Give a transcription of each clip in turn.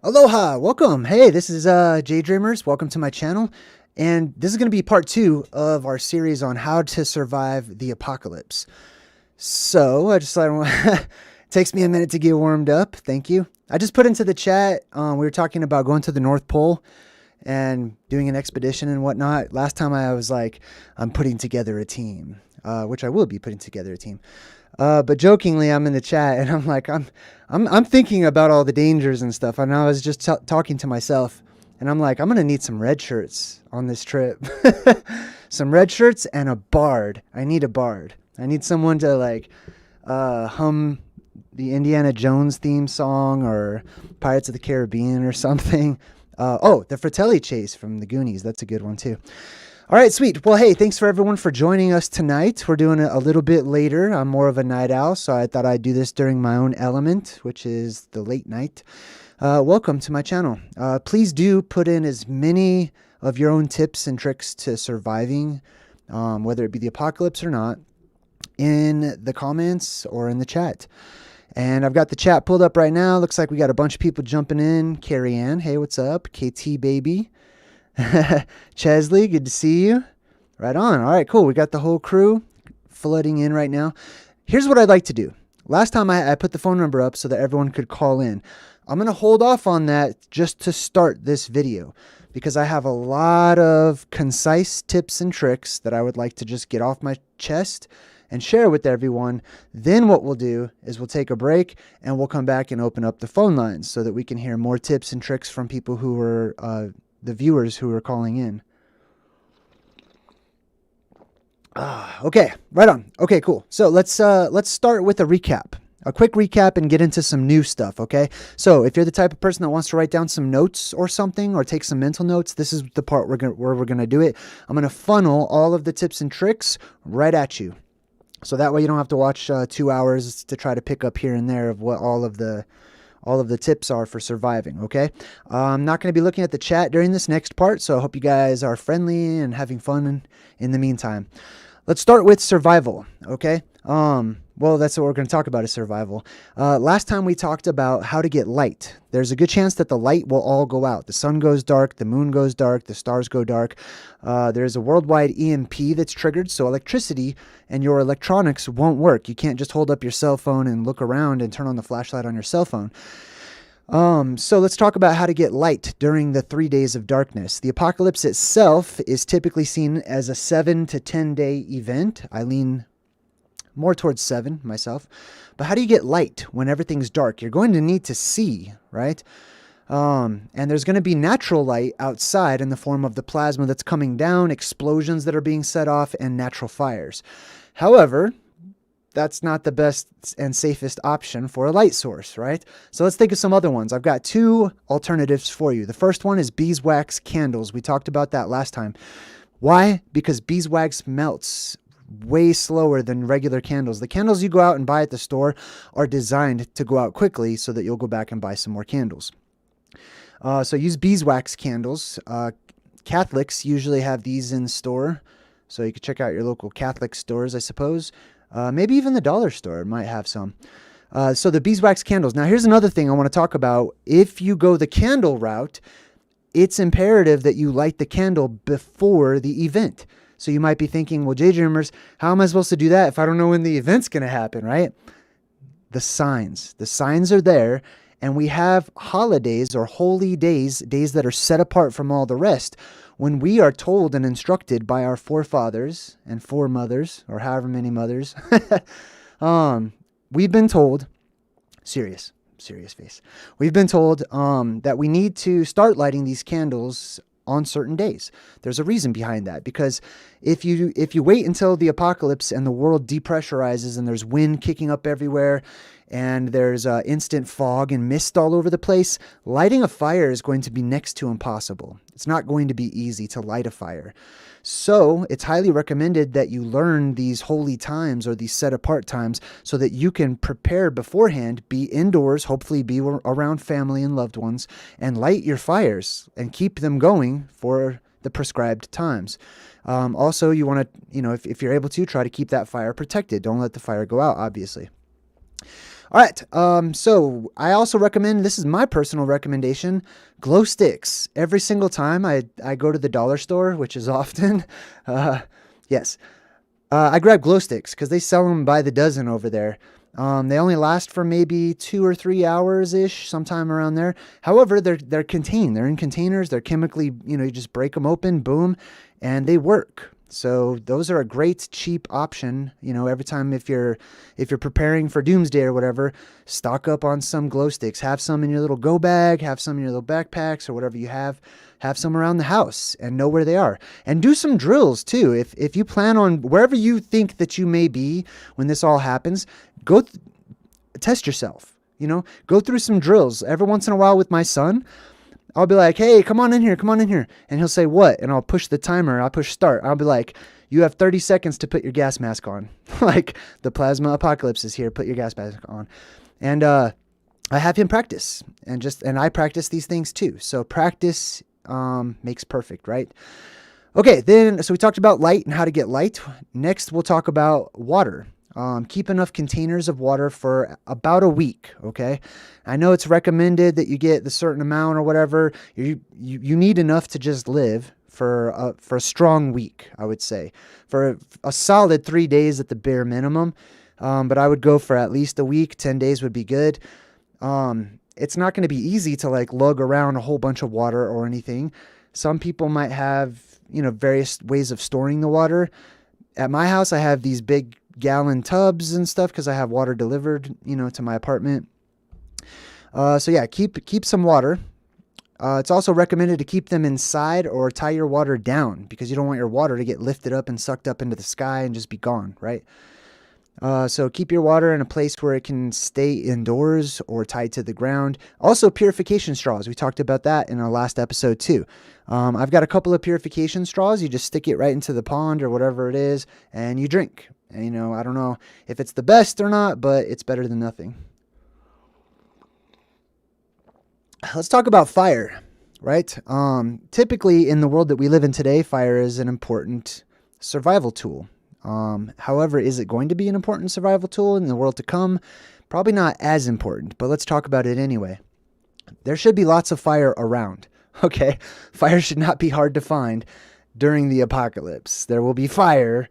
Aloha, welcome. Hey, this is JayDreamerZ. Welcome to my channel. And this is going to be part 2 of our series on how to survive the apocalypse. So I just thought it takes me a minute to get warmed up. Thank you. I just put into the chat, we were talking about going to the North Pole and doing an expedition and whatnot. Last time I was like, I'm putting together a team, which I will be putting together a team. But jokingly, I'm in the chat and I'm like, I'm thinking about all the dangers and stuff. And I was just talking to myself and I'm like, I'm going to need some red shirts on this trip. Some red shirts and a bard. I need a bard. I need someone to like, hum the Indiana Jones theme song or Pirates of the Caribbean or something. Oh, the Fratelli Chase from the Goonies. That's a good one too. All right, sweet. Well, hey, thanks for everyone for joining us tonight. We're doing it a little bit later. I'm more of a night owl, so I thought I'd do this during my own element, which is the late night. Welcome to my channel. Please do put in as many of your own tips and tricks to surviving, whether it be the apocalypse or not, in the comments or in the chat. And I've got the chat pulled up right now. Looks like we got a bunch of people jumping in. Carrie Ann, hey, what's up? KT Baby. Chesley, good to see you. Right on. All right, cool. We got the whole crew flooding in right now. Here's what I'd like to do. Last time I put the phone number up so that everyone could call in. I'm going to hold off on that just to start this video because I have a lot of concise tips and tricks that I would like to just get off my chest and share with everyone. Then what we'll do is we'll take a break and we'll come back and open up the phone lines so that we can hear more tips and tricks from people who are the viewers who are calling in. Okay, right on. Okay, cool. So let's start with a recap. A quick recap and get into some new stuff, okay? So if you're the type of person that wants to write down some notes or something or take some mental notes, this is the part where we're going to do it. I'm going to funnel all of the tips and tricks right at you. So that way you don't have to watch 2 hours to try to pick up here and there of what all of the tips are for surviving, okay? I'm not going to be looking at the chat during this next part, so I hope you guys are friendly and having fun in the meantime. Let's start with survival, okay? Well, that's what we're going to talk about is survival. Last time we talked about how to get light. There's a good chance that the light will all go out. The sun goes dark, the moon goes dark, the stars go dark. There's a worldwide EMP that's triggered, so electricity and your electronics won't work. You can't just hold up your cell phone and look around and turn on the flashlight on your cell phone. So let's talk about how to get light during the 3 days of darkness. The apocalypse itself is typically seen as a 7 to 10 day event. I lean more towards 7 myself. But how do you get light when everything's dark? You're going to need to see, right? And there's going to be natural light outside in the form of the plasma that's coming down, explosions that are being set off, and natural fires. However, that's not the best and safest option for a light source, right? So let's think of some other ones. I've got 2 alternatives for you. The first one is beeswax candles. We talked about that last time. Why? Because beeswax melts way slower than regular candles. The candles you go out and buy at the store are designed to go out quickly so that you'll go back and buy some more candles. So use beeswax candles. Catholics usually have these in store. So you can check out your local Catholic stores, I suppose. Maybe even the dollar store might have some. So the beeswax candles. Now here's another thing I want to talk about. If you go the candle route, it's imperative that you light the candle before the event. So you might be thinking, well, JayDreamerZ, how am I supposed to do that if I don't know when the event's going to happen, right? The signs are there, and we have holidays or holy days, days that are set apart from all the rest. When we are told and instructed by our forefathers and foremothers, or however many mothers, we've been told, serious face, we've been told that we need to start lighting these candles on certain days. There's a reason behind that, because if you wait until the apocalypse and the world depressurizes and there's wind kicking up everywhere and there's instant fog and mist all over the place, lighting a fire is going to be next to impossible. It's not going to be easy to light a fire. So it's highly recommended that you learn these holy times or these set apart times so that you can prepare beforehand, be indoors, hopefully be around family and loved ones, and light your fires and keep them going for the prescribed times. Also, you want to, if you're able to, try to keep that fire protected. Don't let the fire go out, obviously. All right. So I also recommend, this is my personal recommendation, glow sticks. Every single time I go to the dollar store, which is often, yes, I grab glow sticks because they sell them by the dozen over there. They only last for maybe 2 or 3 hours ish, sometime around there. However, they're contained. They're in containers. They're chemically, you just break them open, boom, and they work. So those are a great cheap option. Every time if you're preparing for doomsday or whatever, stock up on some glow sticks. Have some in your little go bag, have some in your little backpacks or whatever you have. Have some around the house and know where they are. And do some drills too. If you plan on wherever you think that you may be when this all happens, test yourself. Go through some drills. Every once in a while with my son, I'll be like, hey, come on in here. And he'll say, what? And I'll push the timer. I'll push start. I'll be like, you have 30 seconds to put your gas mask on. Like, the plasma apocalypse is here. Put your gas mask on. And I have him practice. And I practice these things too. So practice makes perfect, right? Okay, so we talked about light and how to get light. Next, we'll talk about water. Keep enough containers of water for about a week, okay? I know it's recommended that you get the certain amount or whatever. You need enough to just live for a strong week, I would say. For a solid 3 days at the bare minimum. But I would go for at least a week. 10 days would be good. It's not going to be easy to lug around a whole bunch of water or anything. Some people might have, various ways of storing the water. At my house, I have these big gallon tubs and stuff because I have water delivered, to my apartment. So yeah, keep some water. It's also recommended to keep them inside or tie your water down because you don't want your water to get lifted up and sucked up into the sky and just be gone, right? So keep your water in a place where it can stay indoors or tied to the ground. Also, purification straws. We talked about that in our last episode too. I've got a couple of purification straws. You just stick it right into the pond or whatever it is and you drink. And, I don't know if it's the best or not, but it's better than nothing. Let's talk about fire, right? Typically in the world that we live in today, fire is an important survival tool. However, is it going to be an important survival tool in the world to come? Probably not as important, but let's talk about it anyway. There should be lots of fire around, okay? Fire should not be hard to find during the apocalypse. There will be fire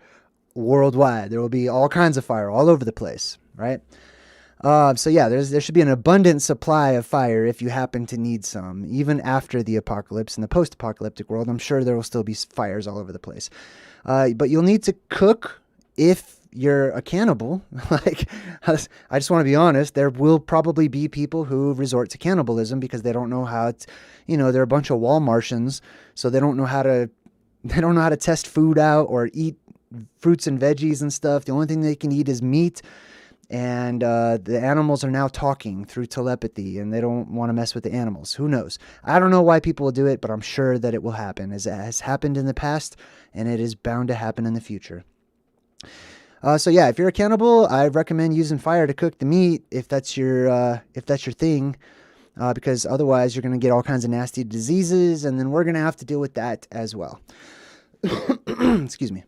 worldwide. There will be all kinds of fire all over the place, right? So yeah, there should be an abundant supply of fire if you happen to need some. Even after the apocalypse, in the post-apocalyptic world, I'm sure there will still be fires all over the place. But you'll need to cook if you're a cannibal. I just want to be honest, there will probably be people who resort to cannibalism because they don't know how to, they're a bunch of wall Martians, so they don't know how to test food out or eat fruits and veggies and stuff. The only thing they can eat is meat. And the animals are now talking through telepathy, and they don't want to mess with the animals. Who knows? I don't know why people will do it, but I'm sure that it will happen, as it has happened in the past, and it is bound to happen in the future. So yeah, if you're a cannibal, I recommend using fire to cook the meat if that's your thing, because otherwise you're going to get all kinds of nasty diseases, and then we're going to have to deal with that as well. Excuse me.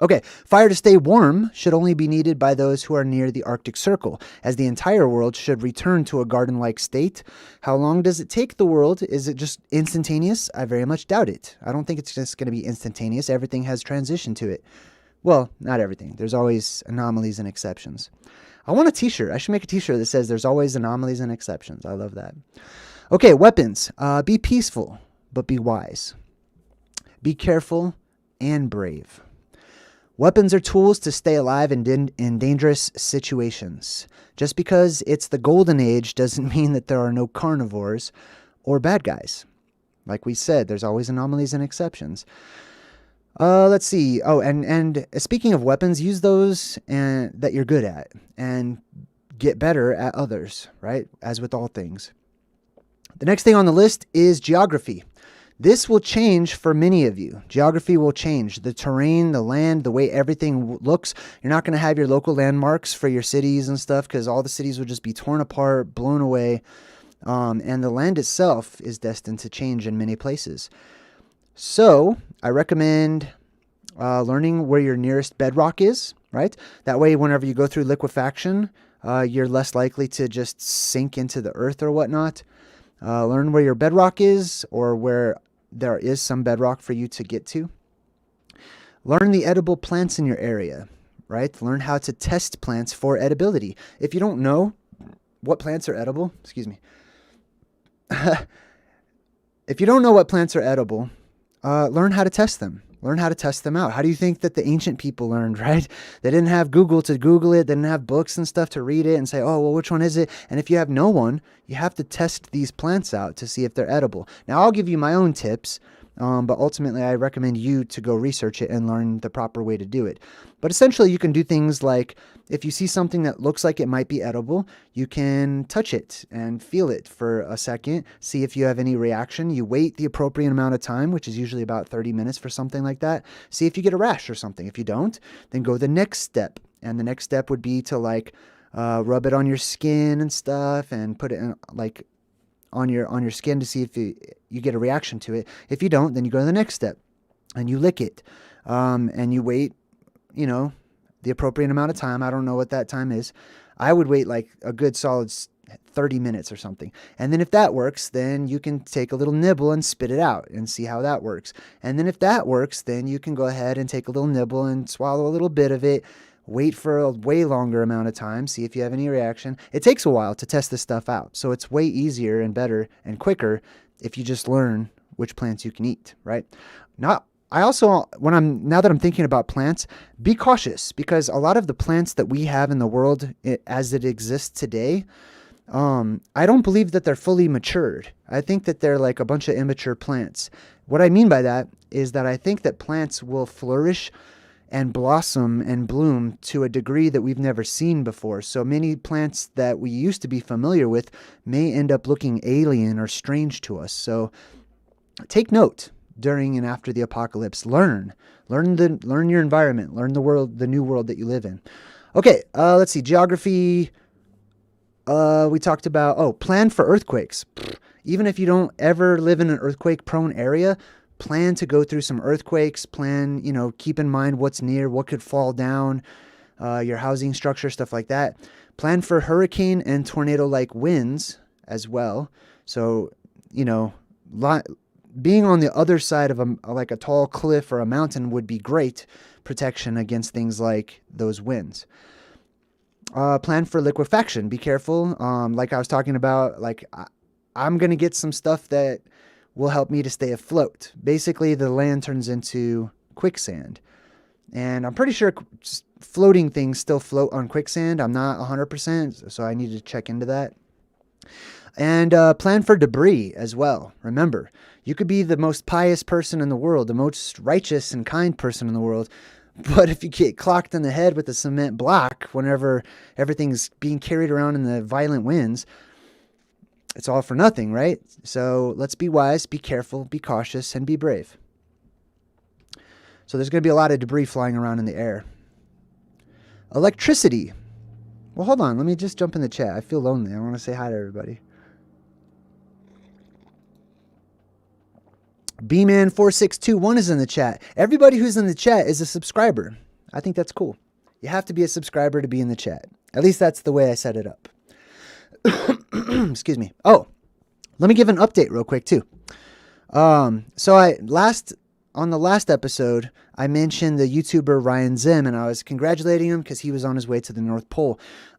Okay, fire to stay warm should only be needed by those who are near the Arctic Circle, as the entire world should return to a garden-like state. How long does it take the world? Is it just instantaneous? I very much doubt it. I don't think it's just going to be instantaneous. Everything has transition to it. Well, not everything. There's always anomalies and exceptions. I want a t-shirt. I should make a t-shirt that says there's always anomalies and exceptions. I love that. Okay, weapons. Be peaceful, but be wise. Be careful and brave. Weapons are tools to stay alive in dangerous situations. Just because it's the golden age doesn't mean that there are no carnivores or bad guys. Like we said, there's always anomalies and exceptions. Let's see. Oh, and speaking of weapons, use those that you're good at and get better at others, right? As with all things. The next thing on the list is geography. This will change for many of you. Geography will change. The terrain, the land, the way everything looks. You're not going to have your local landmarks for your cities and stuff because all the cities will just be torn apart, blown away. And the land itself is destined to change in many places. So I recommend learning where your nearest bedrock is, right? That way, whenever you go through liquefaction, you're less likely to just sink into the earth or whatnot. Learn where your bedrock is, or where there is some bedrock for you to get to. Learn the edible plants in your area, right? Learn how to test plants for edibility. If you don't know what plants are edible, excuse me. If you don't know what plants are edible, learn how to test them. Learn how to test them out. How do you think that the ancient people learned, right? They didn't have Google to Google it. They didn't have books and stuff to read it and say, oh, well, which one is it? And if you have no one, you have to test these plants out to see if they're edible. Now, I'll give you my own tips, but ultimately, I recommend you to go research it and learn the proper way to do it. But essentially, you can do things like, if you see something that looks like it might be edible, you can touch it and feel it for a second, see if you have any reaction. You wait the appropriate amount of time, which is usually about 30 minutes for something like that. See if you get a rash or something. If you don't, then go the next step. And the next step would be to rub it on your skin and stuff, and put it in, on your skin to see if you get a reaction to it. If you don't, then you go to the next step and you lick it. And you wait, the appropriate amount of time. I don't know what that time is. I would wait like a good solid 30 minutes or something. And then if that works, then you can take a little nibble and spit it out and see how that works. And then if that works, then you can go ahead and take a little nibble and swallow a little bit of it. Wait for a way longer amount of time, see if you have any reaction. It takes a while to test this stuff out, so it's way easier and better and quicker if you just learn which plants you can eat, right? Now that I'm thinking about plants, be cautious, because a lot of the plants that we have in the world as it exists today, I don't believe that they're fully matured. I think that they're like a bunch of immature plants. What I mean by that is that I think that plants will flourish and blossom and bloom to a degree that we've never seen before. So many plants that we used to be familiar with may end up looking alien or strange to us. So take note during and after the apocalypse. Learn your environment, learn the new world that you live in. Okay, let's see. Geography. We talked about, plan for earthquakes. Even if you don't ever live in an earthquake-prone area, plan to go through some earthquakes. Plan, keep in mind what's near, what could fall down, your housing structure, stuff like that. Plan for hurricane and tornado-like winds as well. So, being on the other side of a tall cliff or a mountain would be great protection against things like those winds. Plan for liquefaction. Be careful. Like I was talking about, I'm going to get some stuff that will help me to stay afloat. Basically, the land turns into quicksand. And I'm pretty sure floating things still float on quicksand. I'm not 100%, so I need to check into that. And plan for debris as well. Remember, you could be the most pious person in the world, the most righteous and kind person in the world, but if you get clocked in the head with a cement block whenever everything's being carried around in the violent winds, it's all for nothing, right? So let's be wise, be careful, be cautious, and be brave. So there's going to be a lot of debris flying around in the air. Electricity. Well, hold on. Let me just jump in the chat. I feel lonely. I want to say hi to everybody. B-Man4621 is in the chat. Everybody who's in the chat is a subscriber. I think that's cool. You have to be a subscriber to be in the chat. At least that's the way I set it up. Excuse me. Oh, let me give an update real quick too. On the last episode, I mentioned the YouTuber Ryan Zim, and I was congratulating him because he was on his way to the North Pole.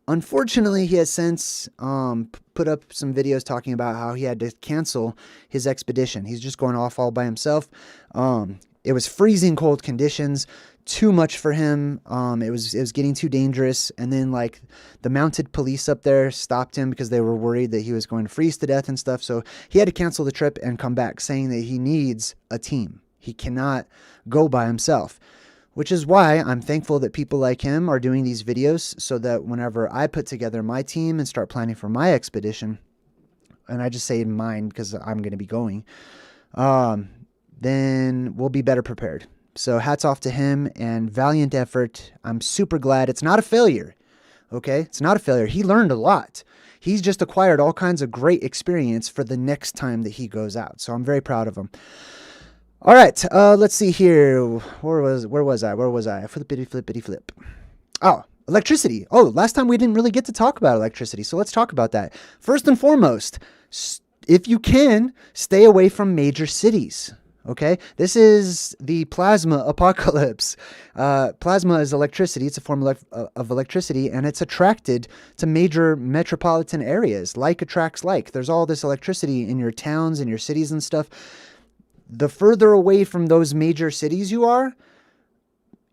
Unfortunately, he has since put up some videos talking about how he had to cancel his expedition. He's just going off all by himself. It was freezing cold conditions, too much for him. It was getting too dangerous. And then the mounted police up there stopped him because they were worried that he was going to freeze to death and stuff. So he had to cancel the trip and come back, saying that he needs a team. He cannot go by himself, which is why I'm thankful that people like him are doing these videos, so that whenever I put together my team and start planning for my expedition, and I just say mine because I'm going to be going, then we'll be better prepared. So hats off to him and valiant effort. I'm super glad. It's not a failure. Okay? It's not a failure. He learned a lot. He's just acquired all kinds of great experience for the next time that he goes out. So I'm very proud of him. All right, let's see here. Where was I? Flippity flippity flip. Oh, electricity. Oh, last time we didn't really get to talk about electricity, so let's talk about that. First and foremost, if you can, stay away from major cities. Okay, this is the plasma apocalypse. Plasma is electricity. It's a form of electricity, and it's attracted to major metropolitan areas. Like attracts like. There's all this electricity in your towns and your cities and stuff. The further away from those major cities you are,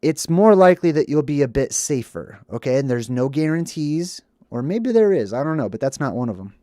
it's more likely that you'll be a bit safer, okay? And there's no guarantees, or maybe there is, I don't know, but that's not one of them.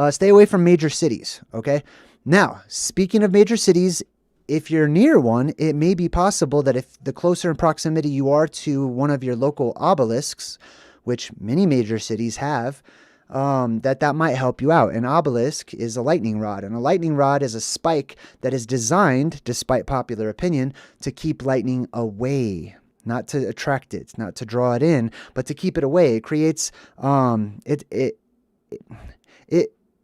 Stay away from major cities, okay? Now, speaking of major cities, if you're near one, it may be possible that if the closer in proximity you are to one of your local obelisks, which many major cities have, that might help you out. An obelisk is a lightning rod, and a lightning rod is a spike that is designed, despite popular opinion, to keep lightning away, not to attract it, not to draw it in, but to keep it away. It creates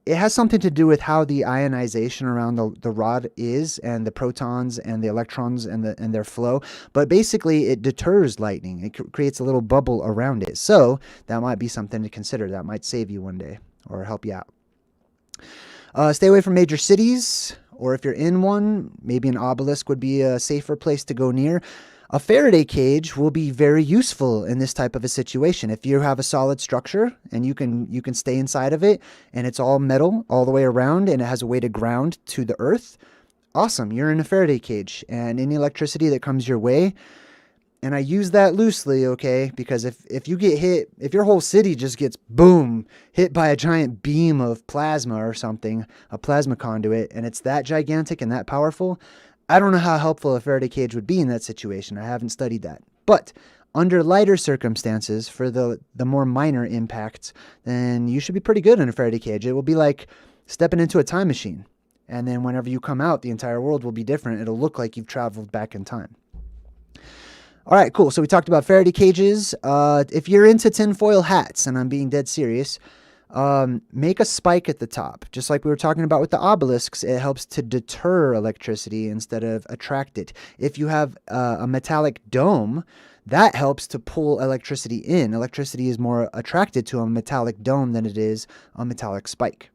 it has something to do with how the ionization around the rod is, and the protons and the electrons and their flow. But basically, it deters lightning. It creates a little bubble around it. So that might be something to consider. That might save you one day or help you out. Stay away from major cities, or if you're in one, maybe an obelisk would be a safer place to go near. A Faraday cage will be very useful in this type of a situation. If you have a solid structure and you can stay inside of it, and it's all metal all the way around, and it has a way to ground to the earth, awesome, you're in a Faraday cage. And any electricity that comes your way, and I use that loosely, okay, because if you get hit, if your whole city just gets, boom, hit by a giant beam of plasma or something, a plasma conduit, and it's that gigantic and that powerful, I don't know how helpful a Faraday cage would be in that situation. I haven't studied that. But under lighter circumstances, for the more minor impacts, then you should be pretty good in a Faraday cage. It will be like stepping into a time machine. And then whenever you come out, the entire world will be different. It'll look like you've traveled back in time. All right, cool. So we talked about Faraday cages. If you're into tinfoil hats, and I'm being dead serious, make a spike at the top. Just like we were talking about with the obelisks, it helps to deter electricity instead of attract it. If you have a metallic dome, that helps to pull electricity in. Electricity is more attracted to a metallic dome than it is a metallic spike.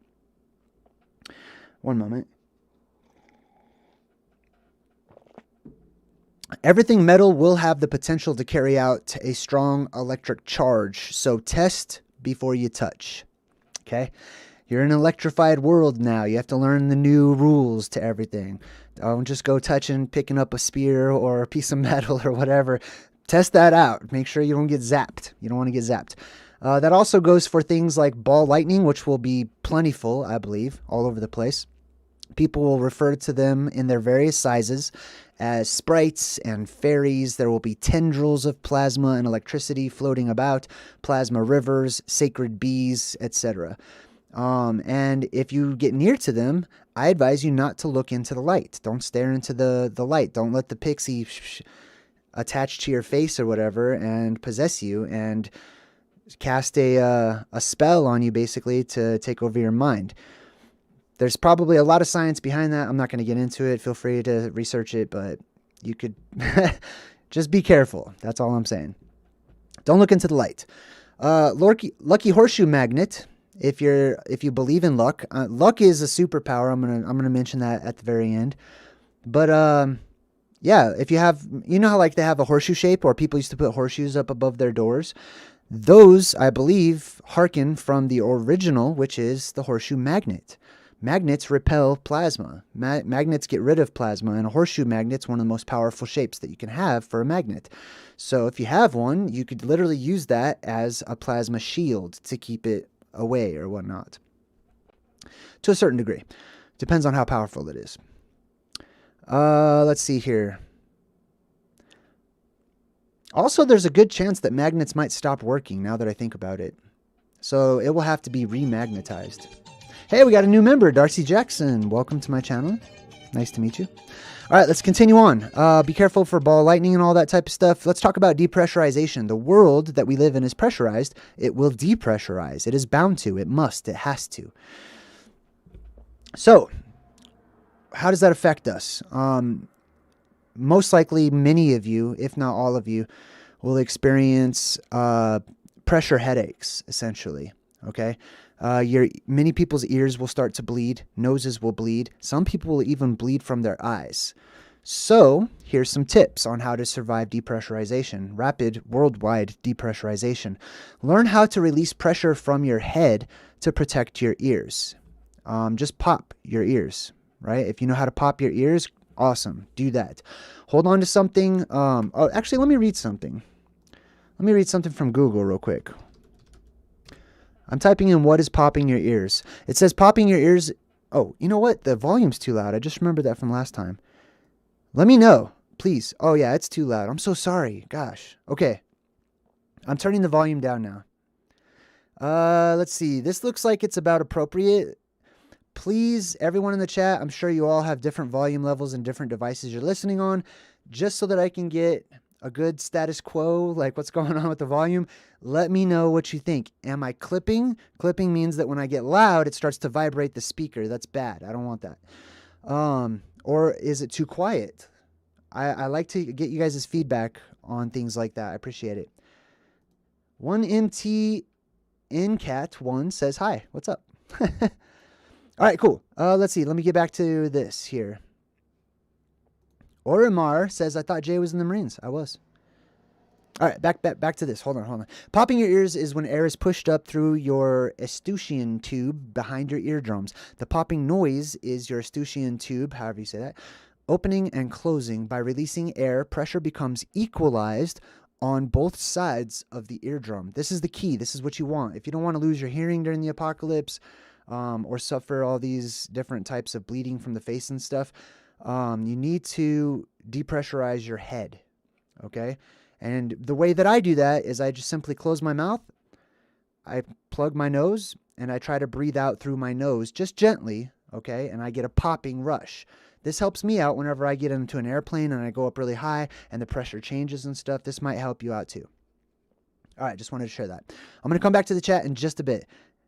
One moment. Everything metal will have the potential to carry out a strong electric charge, so test before you touch. Okay, you're in an electrified world now. You have to learn the new rules to everything. Don't just go picking up a spear or a piece of metal or whatever. Test that out. Make sure you don't get zapped. You don't want to get zapped. That also goes for things like ball lightning, which will be plentiful, I believe, all over the place. People will refer to them in their various sizes as sprites and fairies. There will be tendrils of plasma and electricity floating about, plasma rivers, sacred bees, etc. And if you get near to them, I advise you not to look into the light. Don't stare into the light. Don't let the pixie attach to your face or whatever and possess you and cast a spell on you, basically, to take over your mind. There's probably a lot of science behind that. I'm not going to get into it. Feel free to research it, but you could just be careful. That's all I'm saying. Don't look into the light. Lucky horseshoe magnet. If you believe in luck, luck is a superpower. I'm gonna mention that at the very end. But yeah, if you have, how like they have a horseshoe shape, or people used to put horseshoes up above their doors. Those, I believe, hearken from the original, which is the horseshoe magnet. Magnets repel plasma. Magnets get rid of plasma, and a horseshoe magnet's one of the most powerful shapes that you can have for a magnet. So if you have one, you could literally use that as a plasma shield to keep it away or whatnot. To a certain degree. Depends on how powerful it is. Let's see here. Also, there's a good chance that magnets might stop working now that I think about it. So it will have to be remagnetized. Hey, we got a new member, Darcy Jackson. Welcome to my channel. Nice to meet you. All right, let's continue on. Be careful for ball lightning and all that type of stuff. Let's talk about depressurization. The world that we live in is pressurized. It will depressurize. It is bound to. It must. It has to. So, how does that affect us? Most likely, many of you, if not all of you, will experience pressure headaches, essentially. Okay, many people's ears will start to bleed, noses will bleed. Some people will even bleed from their eyes. So here's some tips on how to survive depressurization, rapid worldwide depressurization. Learn how to release pressure from your head to protect your ears. Just pop your ears, right? If you know how to pop your ears, awesome. Do that. Hold on to something. Oh, actually, let me read something. Let me read something from Google real quick. I'm typing in what is popping your ears. It says popping your ears. Oh, you know what? The volume's too loud. I just remembered that from last time. Let me know, please. Oh, yeah, it's too loud. I'm so sorry. Gosh. Okay. I'm turning the volume down now. Let's see. This looks like it's about appropriate. Please, everyone in the chat, I'm sure you all have different volume levels and different devices you're listening on. Just so that I can get a good status quo, like what's going on with the volume, let me know what you think. Am I clipping? Clipping means that when I get loud, it starts to vibrate the speaker. That's bad. I don't want that. Or is it too quiet? I like to get you guys' feedback on things like that. I appreciate it. 1MT InCat1 says, hi, what's up? All right, cool. Let's see. Let me get back to this here. Orimar says, I thought Jay was in the Marines. I was. All right, back to this. Hold on. Popping your ears is when air is pushed up through your Eustachian tube behind your eardrums. The popping noise is your Eustachian tube, however you say that, opening and closing. By releasing air, pressure becomes equalized on both sides of the eardrum. This is the key. This is what you want. If you don't want to lose your hearing during the apocalypse, or suffer all these different types of bleeding from the face and stuff, you need to depressurize your head, okay? And the way that I do that is I just simply close my mouth, I plug my nose, and I try to breathe out through my nose just gently, okay? And I get a popping rush. This helps me out whenever I get into an airplane and I go up really high and the pressure changes and stuff. This might help you out too. All right, just wanted to share that. I'm going to come back to the chat in just a bit.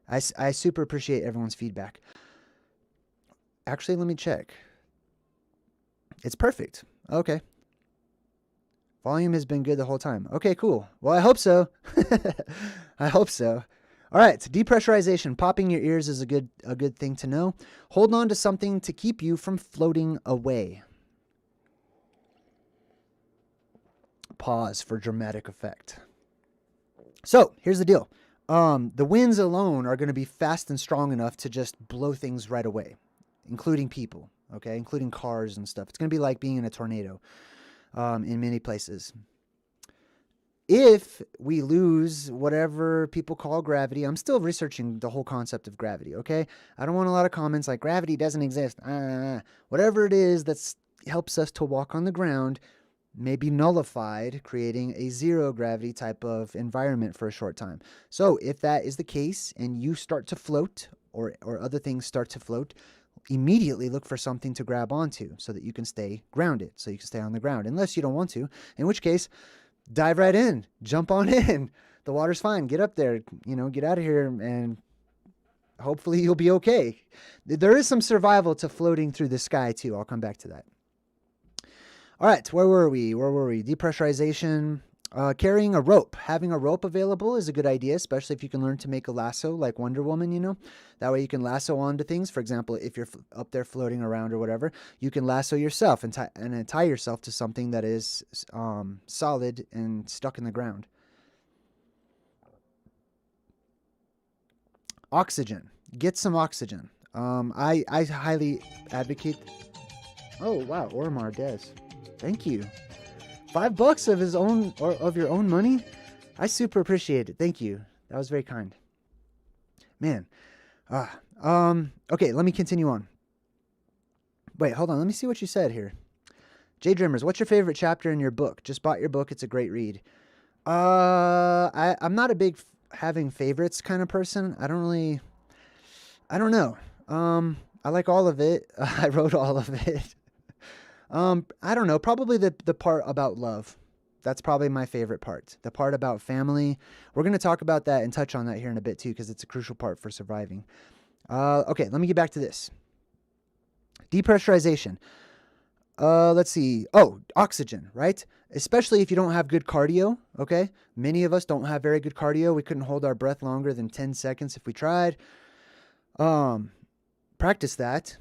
I super appreciate everyone's feedback. Actually, let me check. It's perfect. Okay. Volume has been good the whole time. Okay, cool. Well, I hope so. I hope so. All right, depressurization. Popping your ears is a good thing to know. Hold on to something to keep you from floating away. Pause for dramatic effect. So, here's the deal. The winds alone are going to be fast and strong enough to just blow things right away, including people, okay, including cars and stuff. It's going to be like being in a tornado in many places. If we lose whatever people call gravity, I'm still researching the whole concept of gravity, okay? I don't want a lot of comments like gravity doesn't exist. Whatever it is that helps us to walk on the ground may be nullified, creating a zero gravity type of environment for a short time. So if that is the case and you start to float or other things start to float, immediately look for something to grab onto so that you can stay grounded, so you can stay on the ground, unless you don't want to, in which case, dive right in, jump on in. The water's fine. Get up there, get out of here, and hopefully you'll be okay. There is some survival to floating through the sky too. I'll come back to that. All right, where were we? Depressurization. Carrying a rope. Having a rope available is a good idea, especially if you can learn to make a lasso like Wonder Woman, That way you can lasso onto things. For example, if you're up there floating around or whatever, you can lasso yourself and tie yourself to something that is solid and stuck in the ground. Oxygen. Get some oxygen. I highly advocate... Oh, wow. Ormar Des. Thank you. $5 of his own, or of your own money? I super appreciate it. Thank you. That was very kind. Man. Okay, let me continue on. Wait, hold on. Let me see what you said here. JayDreamerZ, what's your favorite chapter in your book? Just bought your book. It's a great read. I'm not a big having favorites kind of person. I don't know. I like all of it. I wrote all of it. I don't know, probably the part about love. That's probably my favorite part. The part about family. We're going to talk about that and touch on that here in a bit too, because it's a crucial part for surviving. Okay, let me get back to this. Depressurization. Let's see. Oh, oxygen, right? Especially if you don't have good cardio, okay? Many of us don't have very good cardio. We couldn't hold our breath longer than 10 seconds if we tried. Practice that.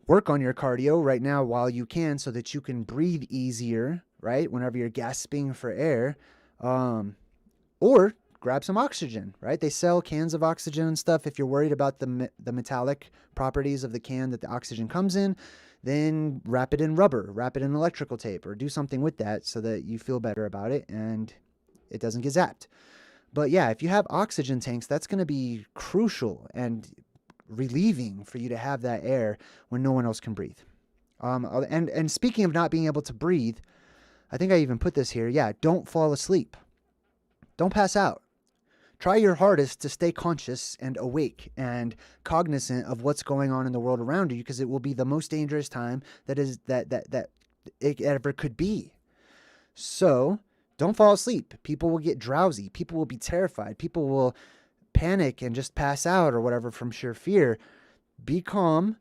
Work on your cardio right now while you can so that you can breathe easier, right? Whenever you're gasping for air. Or grab some oxygen, right? They sell cans of oxygen and stuff. If you're worried about the metallic properties of the can that the oxygen comes in, then wrap it in rubber, wrap it in electrical tape, or do something with that so that you feel better about it and it doesn't get zapped. But yeah, if you have oxygen tanks, that's going to be crucial and relieving for you to have that air when no one else can breathe. And speaking of not being able to breathe, I think I even put this here. Yeah, don't fall asleep. Don't pass out. Try your hardest to stay conscious and awake and cognizant of what's going on in the world around you, because it will be the most dangerous time that it ever could be. So don't fall asleep. People will get drowsy. People will be terrified. People will panic and just pass out or whatever from sheer fear. Be calm.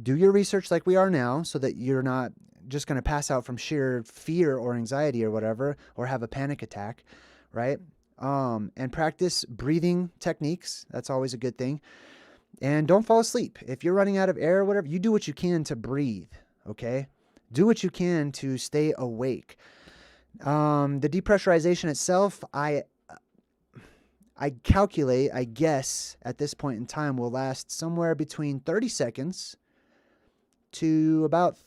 Do your research like we are now so that you're not just going to pass out from sheer fear or anxiety or whatever, or have a panic attack, right? And practice breathing techniques. That's always a good thing. And don't fall asleep. If you're running out of air or whatever, you do what you can to breathe, okay? Do what you can to stay awake. The depressurization itself, I calculate, I guess, at this point in time will last somewhere between 30 seconds to about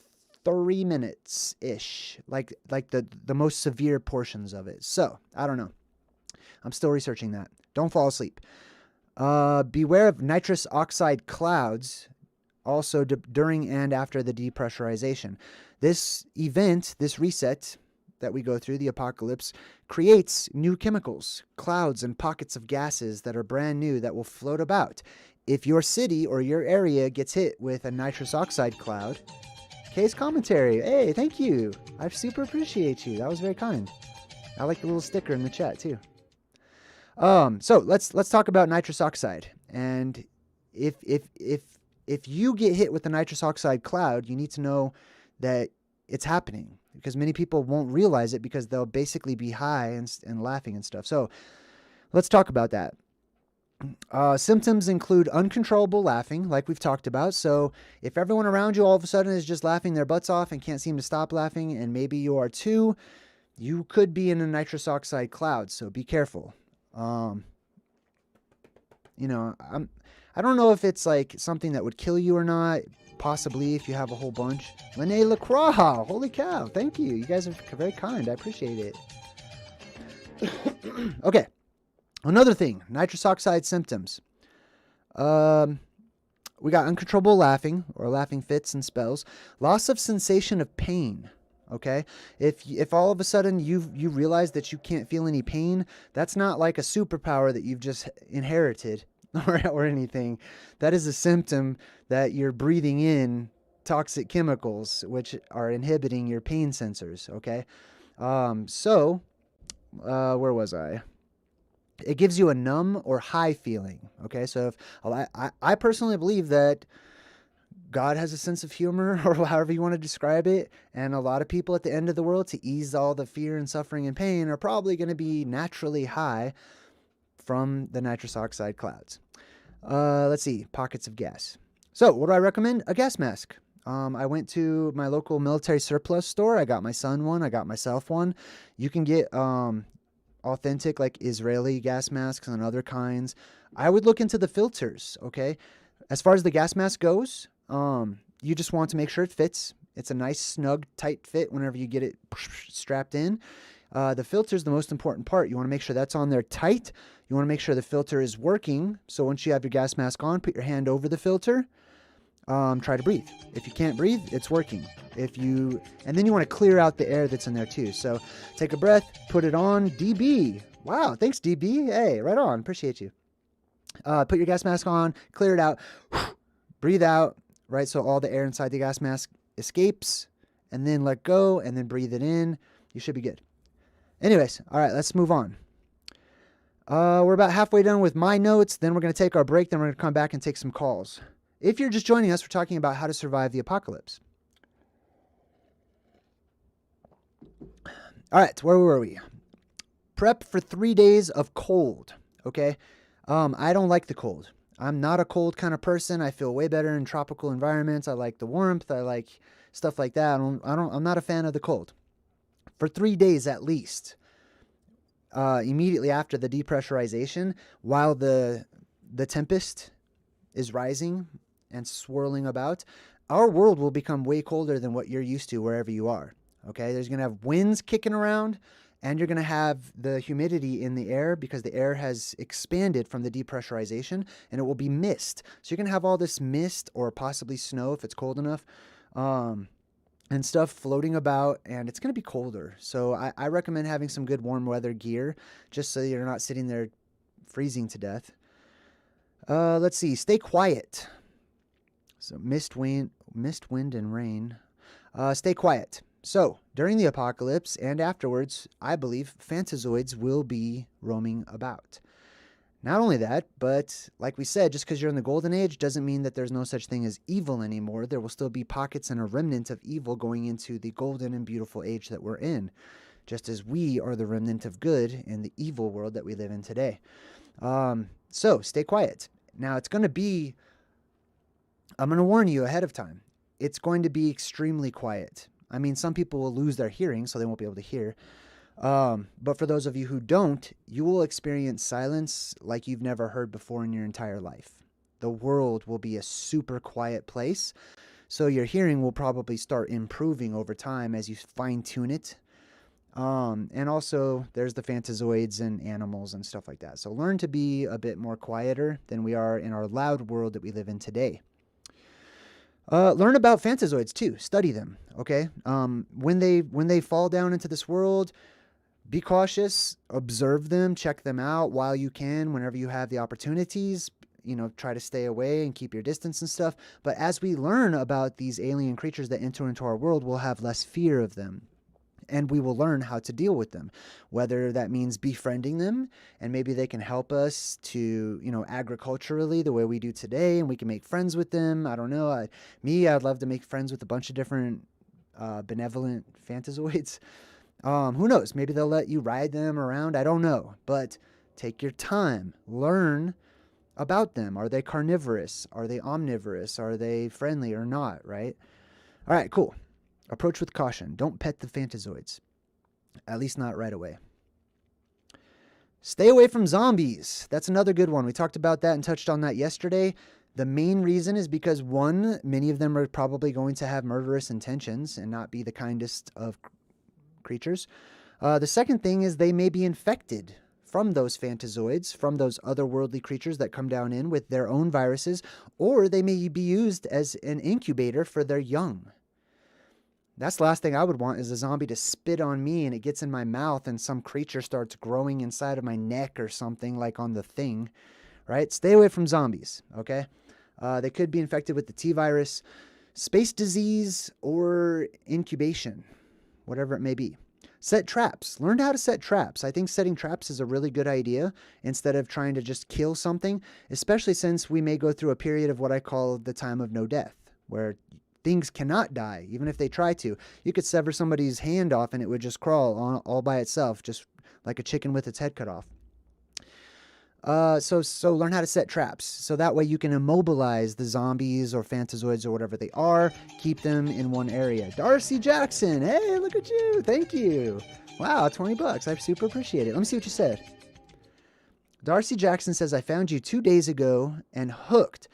3 minutes-ish, like the most severe portions of it. So, I don't know. I'm still researching that. Don't fall asleep. Beware of nitrous oxide clouds, also during and after the depressurization. This event, this reset that we go through, the apocalypse, creates new chemicals, clouds, and pockets of gases that are brand new that will float about. If your city or your area gets hit with a nitrous oxide cloud, Kay's commentary. Hey, thank you. I super appreciate you. That was very kind. I like the little sticker in the chat too. So let's talk about nitrous oxide. And if you get hit with the nitrous oxide cloud, you need to know that it's happening, because many people won't realize it because they'll basically be high and laughing and stuff. So let's talk about that. Symptoms include uncontrollable laughing, like we've talked about. So if everyone around you all of a sudden is just laughing their butts off and can't seem to stop laughing, and maybe you are too, you could be in a nitrous oxide cloud. So be careful. I don't know if it's like something that would kill you or not. Possibly if you have a whole bunch. Lene LaCroix, holy cow, thank you. You guys are very kind. I appreciate it. Okay, another thing, nitrous oxide symptoms. We got uncontrollable laughing or laughing fits and spells. Loss of sensation of pain. Okay, if all of a sudden you realize that you can't feel any pain, that's not like a superpower that you've just inherited or anything. That is a symptom that you're breathing in toxic chemicals, which are inhibiting your pain sensors. Okay, where was I? It gives you a numb or high feeling. Okay, so if I personally believe that God has a sense of humor, or however you want to describe it, and a lot of people at the end of the world, to ease all the fear and suffering and pain, are probably going to be naturally high from the nitrous oxide clouds. Let's see, pockets of gas. So what do I recommend? A gas mask. I went to my local military surplus store. I got my son one. I got myself one. You can get authentic, like Israeli gas masks and other kinds. I would look into the filters, okay? As far as the gas mask goes, you just want to make sure it fits. It's a nice, snug, tight fit whenever you get it strapped in. The filter is the most important part. You want to make sure that's on there tight. You want to make sure the filter is working. So once you have your gas mask on, put your hand over the filter. Try to breathe. If you can't breathe, it's working. And then you want to clear out the air that's in there too. So take a breath, put it on. DB. Wow, thanks DB. Hey, right on. Appreciate you. Put your gas mask on, clear it out, breathe out, right? So all the air inside the gas mask escapes, and then let go, and then breathe it in. You should be good. Anyways, all right, let's move on. We're about halfway done with my notes. Then we're going to take our break. Then we're going to come back and take some calls. If you're just joining us, we're talking about how to survive the apocalypse. All right, where were we? Prep for 3 days of cold, okay? I don't like the cold. I'm not a cold kind of person. I feel way better in tropical environments. I like the warmth. I like stuff like that. I'm not a fan of the cold. For 3 days at least, immediately after the depressurization, while the tempest is rising and swirling about, our world will become way colder than what you're used to wherever you are. Okay, there's going to have winds kicking around, and you're going to have the humidity in the air because the air has expanded from the depressurization, and it will be mist. So you're going to have all this mist or possibly snow if it's cold enough, and stuff floating about, and it's going to be colder. So I recommend having some good warm weather gear just so you're not sitting there freezing to death. Let's see. Stay quiet. So mist, wind, and rain. Stay quiet. So during the apocalypse and afterwards, I believe Fantazoids will be roaming about. Not only that, but like we said, just because you're in the golden age doesn't mean that there's no such thing as evil anymore. There will still be pockets and a remnant of evil going into the golden and beautiful age that we're in, just as we are the remnant of good in the evil world that we live in today. So stay quiet. Now it's going to be, I'm going to warn you ahead of time, it's going to be extremely quiet. I mean, some people will lose their hearing, so they won't be able to hear. But for those of you who don't, you will experience silence like you've never heard before in your entire life. The world will be a super quiet place, so your hearing will probably start improving over time as you fine-tune it. And also, there's the Fantazoids and animals and stuff like that. So learn to be a bit more quieter than we are in our loud world that we live in today. Learn about Fantazoids too. Study them, okay? When they fall down into this world, be cautious, observe them, check them out while you can, whenever you have the opportunities. You know, try to stay away and keep your distance and stuff. But as we learn about these alien creatures that enter into our world, we'll have less fear of them. And we will learn how to deal with them, whether that means befriending them, and maybe they can help us to, you know, agriculturally the way we do today, and we can make friends with them. I don't know. I'd love to make friends with a bunch of different benevolent Fantazoids. Who knows? Maybe they'll let you ride them around. I don't know. But take your time. Learn about them. Are they carnivorous? Are they omnivorous? Are they friendly or not, right? All right, cool. Approach with caution. Don't pet the Fantazoids. At least not right away. Stay away from zombies. That's another good one. We talked about that and touched on that yesterday. The main reason is because, one, many of them are probably going to have murderous intentions and not be the kindest of creatures. The second thing is they may be infected from those Fantazoids, from those otherworldly creatures that come down in with their own viruses, or they may be used as an incubator for their young. That's the last thing I would want, is a zombie to spit on me and it gets in my mouth and some creature starts growing inside of my neck or something, like on The Thing, right? Stay away from zombies, okay? They could be infected with the T-virus, space disease, or incubation, whatever it may be. Set traps. Learn how to set traps. I think setting traps is a really good idea instead of trying to just kill something, especially since we may go through a period of what I call the time of no death, where things cannot die, even if they try to. You could sever somebody's hand off and it would just crawl all by itself, just like a chicken with its head cut off. So learn how to set traps. So that way you can immobilize the zombies or Fantazoids or whatever they are. Keep them in one area. Darcy Jackson, hey, look at you. Thank you. Wow, $20. I super appreciate it. Let me see what you said. Darcy Jackson says, I found you 2 days ago and hooked.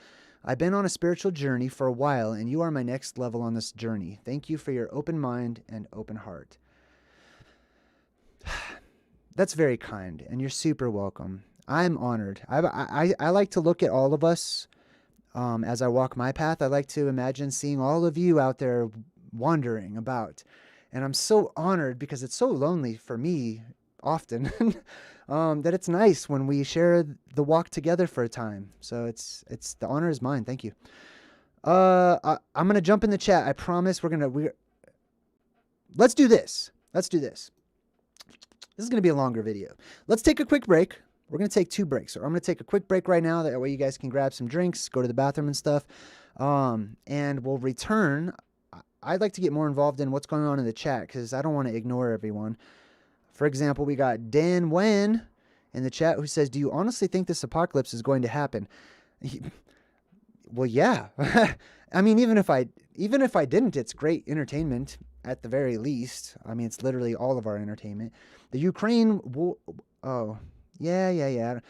I've been on a spiritual journey for a while, and you are my next level on this journey. Thank you for your open mind and open heart. That's very kind, and you're super welcome. I'm honored. I like to look at all of us as I walk my path. I like to imagine seeing all of you out there wandering about. And I'm so honored because it's so lonely for me often that it's nice when we share the walk together for a time. So it's the honor is mine. Thank you. I'm going to jump in the chat. I promise let's do this. This is going to be a longer video. Let's take a quick break. we're going to take 2 breaks. So I'm going to take a quick break right now. That way you guys can grab some drinks, go to the bathroom and stuff. And we'll return. I'd like to get more involved in what's going on in the chat because I don't want to ignore everyone. For example, we got Dan Wen in the chat who says, do you honestly think this apocalypse is going to happen? Well, yeah. I mean, even if I didn't, it's great entertainment at the very least. I mean, it's literally all of our entertainment. The Ukraine war. Oh, yeah.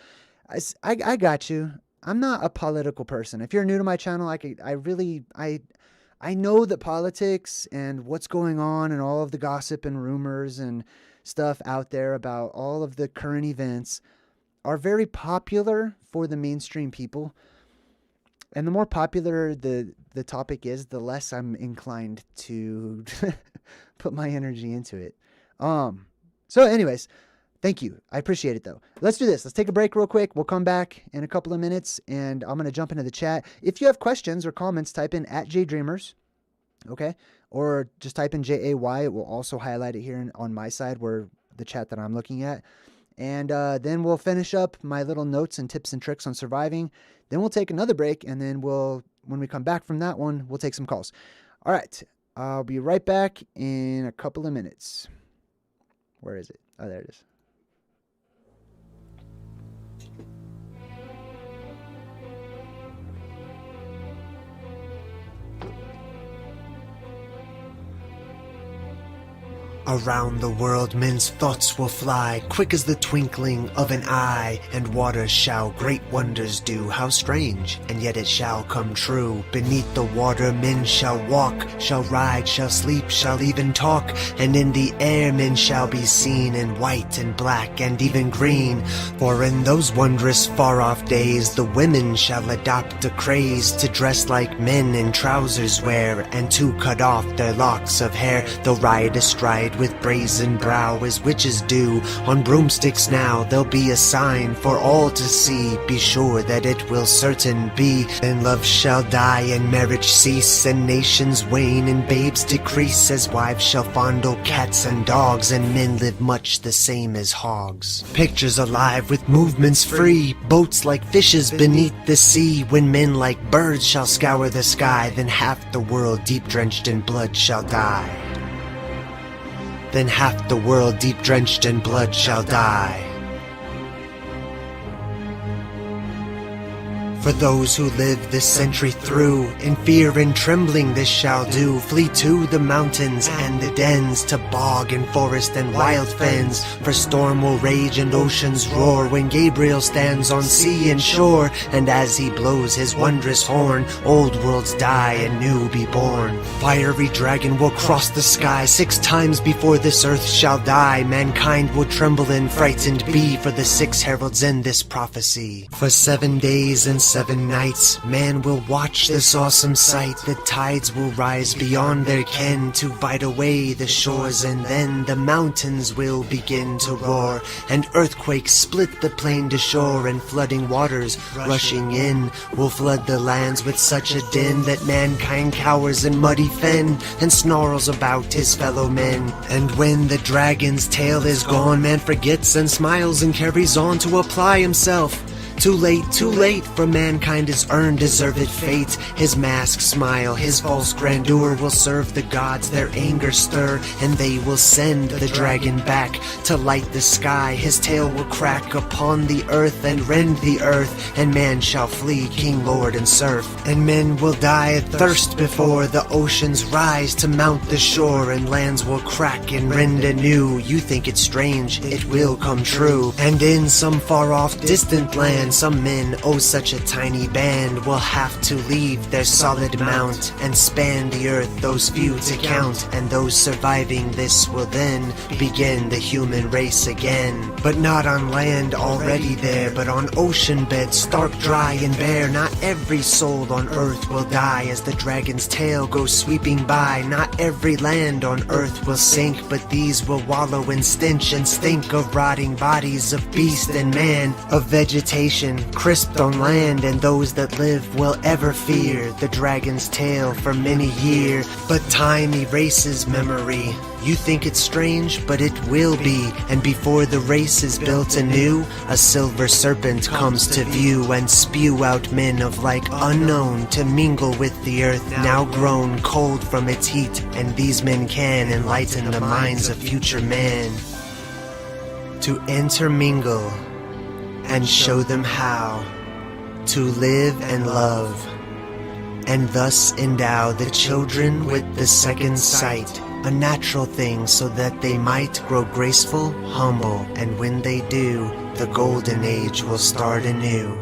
I got you. I'm not a political person. If you're new to my channel, I know that politics and what's going on and all of the gossip and rumors and stuff out there about all of the current events are very popular for the mainstream people. And the more popular the topic is, the less I'm inclined to put my energy into it. So anyways, thank you. I appreciate it, though. Let's do this. Let's take a break real quick. We'll come back in a couple of minutes, and I'm going to jump into the chat. If you have questions or comments, type in @JayDreamerZ, okay? Or just type in JAY. It will also highlight it here on my side where the chat that I'm looking at. And then we'll finish up my little notes and tips and tricks on surviving. Then we'll take another break, and then when we come back from that one, we'll take some calls. All right. I'll be right back in a couple of minutes. Where is it? Oh, there it is. Around the world men's thoughts will fly, quick as the twinkling of an eye, and waters shall great wonders do. How strange, and yet it shall come true. Beneath the water men shall walk, shall ride, shall sleep, shall even talk, and in the air men shall be seen in white and black and even green. For in those wondrous far-off days the women shall adopt a craze to dress like men in trousers wear, and to cut off their locks of hair. They'll ride astride with brazen brow as witches do. On broomsticks now there'll be a sign for all to see. Be sure that it will certain be. Then love shall die and marriage cease, and nations wane and babes decrease, as wives shall fondle cats and dogs, and men live much the same as hogs. Pictures alive with movements free, boats like fishes beneath the sea. When men like birds shall scour the sky, then half the world deep drenched in blood shall die. Then half the world deep drenched in blood shall die. For those who live this century through, in fear and trembling this shall do. Flee to the mountains and the dens, to bog and forest and wild fens. For storm will rage and oceans roar, when Gabriel stands on sea and shore. And as he blows his wondrous horn, old worlds die and new be born. Fiery dragon will cross the sky 6 times before this earth shall die. Mankind will tremble and frightened be, for the 6 heralds in this prophecy. For 7 days and 7 nights, man will watch this awesome sight. The tides will rise beyond their ken to bite away the shores, and then the mountains will begin to roar, and earthquakes split the plain to shore, and flooding waters rushing in will flood the lands with such a din that mankind cowers in muddy fen and snarls about his fellow men. And when the dragon's tail is gone, man forgets and smiles and carries on to apply himself. Too late, for mankind has earned deserved fate. His masked smile, his false grandeur will serve the gods their anger stir, and they will send the dragon back to light the sky. His tail will crack upon the earth and rend the earth, and man shall flee king, lord, and serf. And men will die of thirst before the oceans rise to mount the shore, and lands will crack and rend anew. You think it's strange, it will come true. And in some far-off distant land, some men, oh such a tiny band, will have to leave their solid mount and span the earth, those few to count. And those surviving this will then begin the human race again. But not on land already there, but on ocean beds stark, dry, and bare. Not every soul on earth will die as the dragon's tail goes sweeping by. Not every land on earth will sink, but these will wallow in stench and stink of rotting bodies of beast and man, of vegetation vegetation crisped on land, and those that live will ever fear the dragon's tail for many years. But time erases memory. You think it's strange, but it will be. And before the race is built anew, a silver serpent comes to view and spew out men of like unknown to mingle with the earth now grown cold from its heat. And these men can enlighten the minds of future man to intermingle and show them how to live and love, and thus endow the children with the second sight, a natural thing, so that they might grow graceful, humble, and when they do, the golden age will start anew.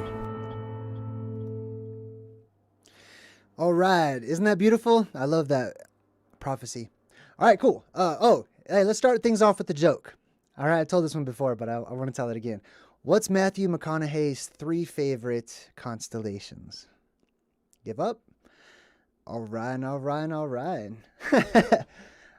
All right. Isn't that beautiful? I love that prophecy. All right, cool. Hey, let's start things off with the joke. All right, I told this one before, but I want to tell it again. What's Matthew McConaughey's 3 favorite constellations? Give up? All right. All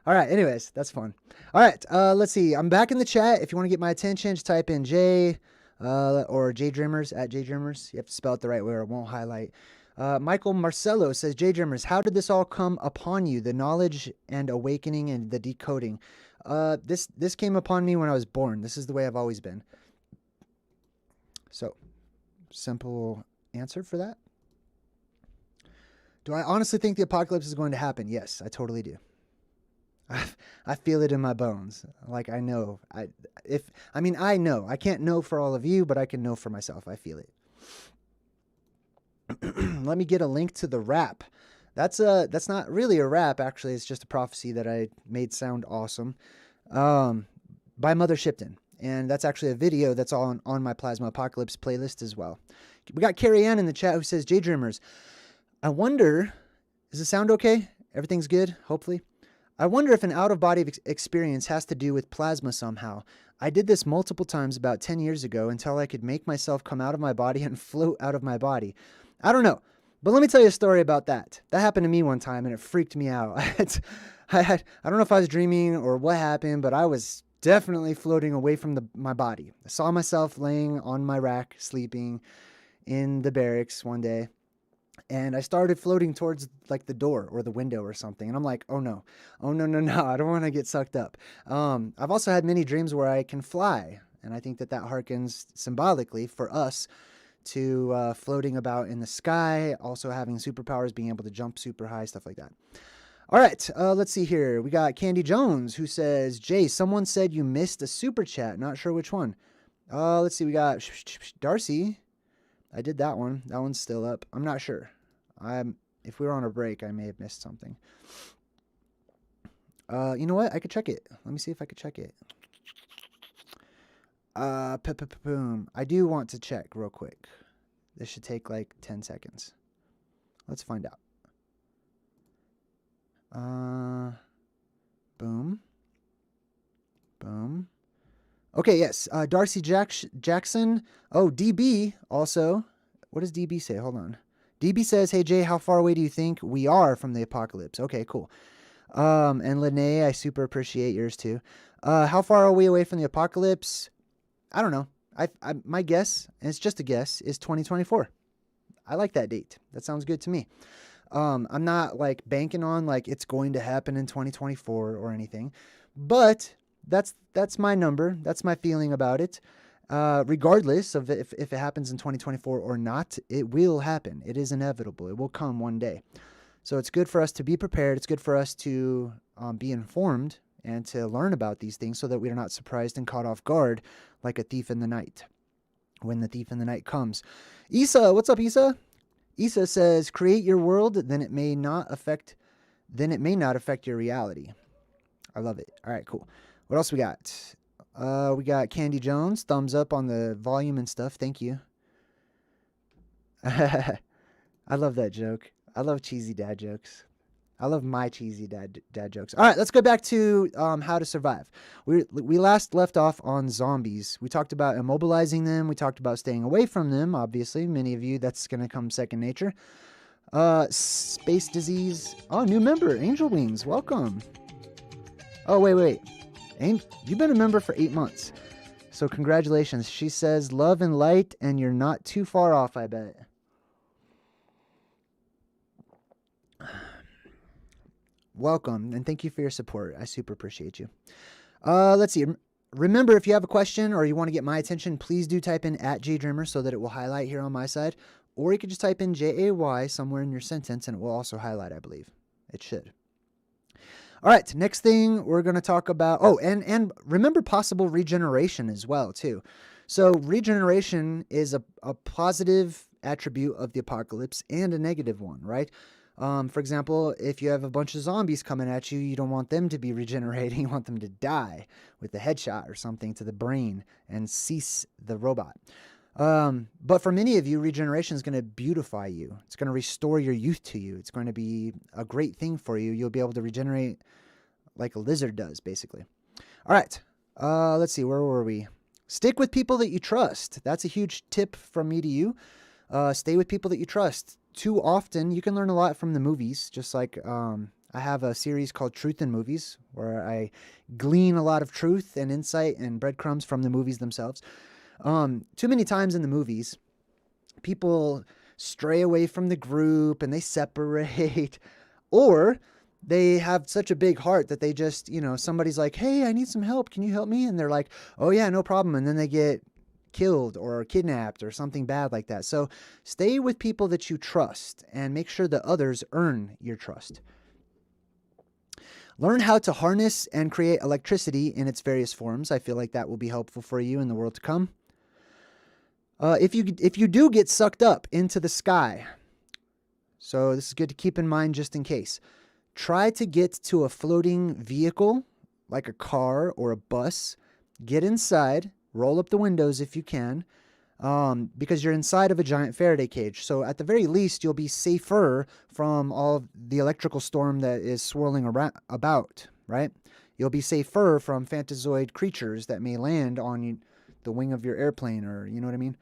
right, anyways, that's fun. All right, let's see. I'm back in the chat. If you want to get my attention, just type in Jay or JayDreamerZ at JayDreamerZ. You have to spell it the right way or it won't highlight. Michael Marcello says, JayDreamerZ, how did this all come upon you? The knowledge and awakening and the decoding. This came upon me when I was born. This is the way I've always been. So, simple answer for that. Do I honestly think the apocalypse is going to happen? Yes, I totally do. I feel it in my bones. Like I know. I know. I can't know for all of you, but I can know for myself. I feel it. Let me get a link to the rap. That's not really a rap, actually. It's just a prophecy that I made sound awesome. By Mother Shipton. And that's actually a video that's on my Plasma Apocalypse playlist as well. We got Carrie Ann in the chat who says, JayDreamerZ, I wonder, does it sound okay? Everything's good, hopefully. I wonder if an out-of-body experience has to do with plasma somehow. I did this multiple times about 10 years ago until I could make myself come out of my body and float out of my body. I don't know. But let me tell you a story about that. That happened to me one time and it freaked me out. I don't know if I was dreaming or what happened, but I was definitely floating away from my body. I saw myself laying on my rack, sleeping in the barracks one day. And I started floating towards like the door or the window or something. And I'm like, oh no, I don't want to get sucked up. I've also had many dreams where I can fly. And I think that harkens symbolically for us to floating about in the sky, also having superpowers, being able to jump super high, stuff like that. All right, let's see here. We got Candy Jones who says, Jay, someone said you missed a super chat. Not sure which one. Let's see. We got Darcy. I did that one. That one's still up. I'm not sure. If we were on a break, I may have missed something. You know what? I could check it. Let me see if I could check it. Boom. I do want to check real quick. This should take like 10 seconds. Let's find out. Boom. Okay, yes. Darcy Jackson. Oh, DB also. What does DB say? Hold on. DB says, hey, Jay, how far away do you think we are from the apocalypse? Okay, cool. And Lene, I super appreciate yours too. How far are we away from the apocalypse? I don't know. My guess, and it's just a guess, is 2024. I like that date. That sounds good to me. I'm not like banking on like it's going to happen in 2024 or anything, but that's my number. That's my feeling about it. Regardless of if it happens in 2024 or not, it will happen. It is inevitable. It will come one day. So it's good for us to be prepared. It's good for us to be informed and to learn about these things so that we are not surprised and caught off guard like a thief in the night when the thief in the night comes. Isa, what's up, Isa? Isa says, create your world, then it may not affect your reality. I love it. All right, cool. What else we got? We got Candy Jones, thumbs up on the volume and stuff. Thank you. I love that joke. I love cheesy dad jokes. I love my cheesy dad jokes. All right, let's go back to how to survive. We last left off on zombies. We talked about immobilizing them. We talked about staying away from them, obviously. Many of you, that's going to come second nature. Space disease. Oh, new member, Angel Wings. Welcome. Oh, wait. You've been a member for 8 months. So congratulations. She says love and light, and you're not too far off, I bet. Welcome, and thank you for your support. I super appreciate you. Let's see. Remember, if you have a question or you want to get my attention, please do type in @JayDreamer so that it will highlight here on my side. Or you could just type in JAY somewhere in your sentence and it will also highlight, I believe. It should. All right, next thing we're going to talk about, and remember possible regeneration as well, too. So regeneration is a positive attribute of the apocalypse and a negative one, right? For example, if you have a bunch of zombies coming at you, you don't want them to be regenerating. You want them to die with a headshot or something to the brain and cease the robot. But for many of you, regeneration is going to beautify you. It's going to restore your youth to you. It's going to be a great thing for you. You'll be able to regenerate like a lizard does, basically. All right. Let's see. Where were we? Stick with people that you trust. That's a huge tip from me to you. Stay with people that you trust. Too often, you can learn a lot from the movies, just like I have a series called Truth in Movies, where I glean a lot of truth and insight and breadcrumbs from the movies themselves. Too many times in the movies, people stray away from the group and they separate, or they have such a big heart that they just, somebody's like, hey, I need some help. Can you help me? And they're like, oh yeah, no problem. And then they get killed or kidnapped or something bad like that. So stay with people that you trust and make sure that others earn your trust. Learn how to harness and create electricity in its various forms. I feel like that will be helpful for you in the world to come. If you do get sucked up into the sky, so this is good to keep in mind just in case, try to get to a floating vehicle like a car or a bus. Get inside. Roll up the windows if you can, because you're inside of a giant Faraday cage. So at the very least, you'll be safer from all of the electrical storm that is swirling about, right? You'll be safer from Fantazoid creatures that may land on the wing of your airplane, or you know what I mean?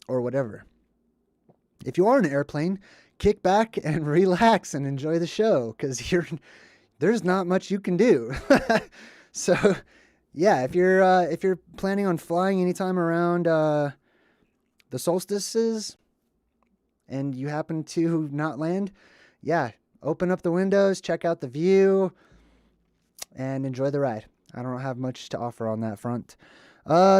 Or whatever. If you are in an airplane, kick back and relax and enjoy the show, because there's not much you can do. So yeah, if you're planning on flying anytime around the solstices and you happen to not land, yeah, open up the windows, check out the view, and enjoy the ride. I don't have much to offer on that front.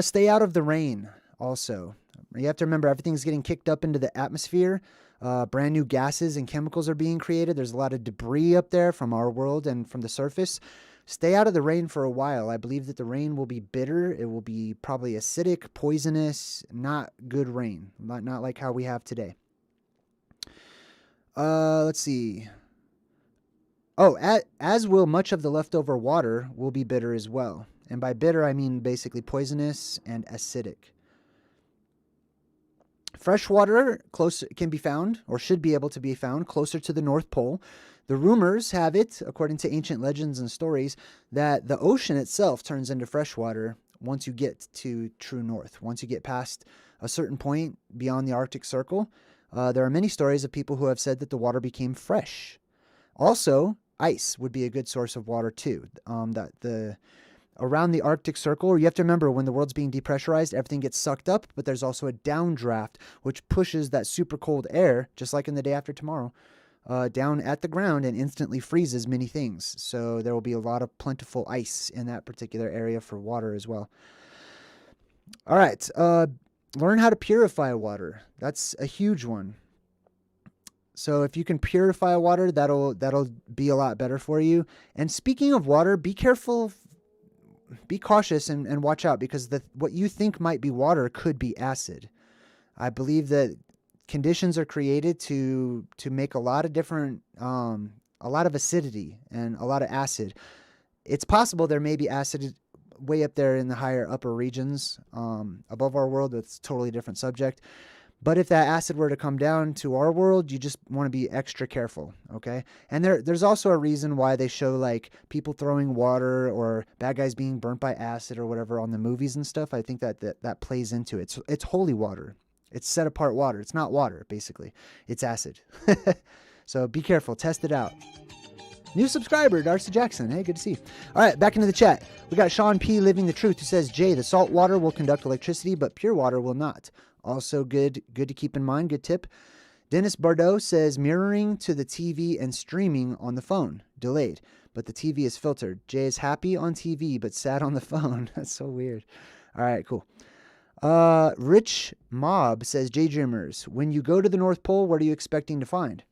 Stay out of the rain also. You have to remember everything's getting kicked up into the atmosphere. Brand new gases and chemicals are being created. There's a lot of debris up there from our world and from the surface. Stay out of the rain for a while. I believe that the rain will be bitter. It will be probably acidic, poisonous, not good rain. Not like how we have today. Let's see. Oh, as will much of the leftover water will be bitter as well. And by bitter, I mean basically poisonous and acidic. Fresh water can be found, or should be able to be found, closer to the North Pole. The rumors have it, according to ancient legends and stories, that the ocean itself turns into fresh water once you get to true north. Once you get past a certain point beyond the Arctic Circle, there are many stories of people who have said that the water became fresh. Also, ice would be a good source of water too. Around the Arctic Circle, you have to remember when the world's being depressurized, everything gets sucked up, but there's also a downdraft which pushes that super cold air, just like in the day after tomorrow, down at the ground and instantly freezes many things. So there will be a lot of plentiful ice in that particular area for water as well. All right. Learn how to purify water. That's a huge one. So if you can purify water, that'll be a lot better for you. And speaking of water, be careful, be cautious and watch out, because what you think might be water could be acid. I believe that conditions are created to make a lot of different, a lot of acidity and a lot of acid. It's possible there may be acid way up there in the higher upper regions above our world. That's a totally different subject. But if that acid were to come down to our world, you just want to be extra careful, okay? And there's also a reason why they show like people throwing water or bad guys being burnt by acid or whatever on the movies and stuff. I think that plays into it. It's holy water. It's set apart water. It's not water, basically. It's acid. So be careful. Test it out. New subscriber, Darcy Jackson. Hey, good to see you. All right, back into the chat. We got Sean P. Living the Truth, who says, Jay, the salt water will conduct electricity, but pure water will not. Also good to keep in mind. Good tip. Dennis Bardot says, mirroring to the TV and streaming on the phone. Delayed, but the TV is filtered. Jay is happy on TV, but sad on the phone. That's so weird. All right, cool. Rich Mob says, JayDreamerZ, when you go to the North Pole, what are you expecting to find?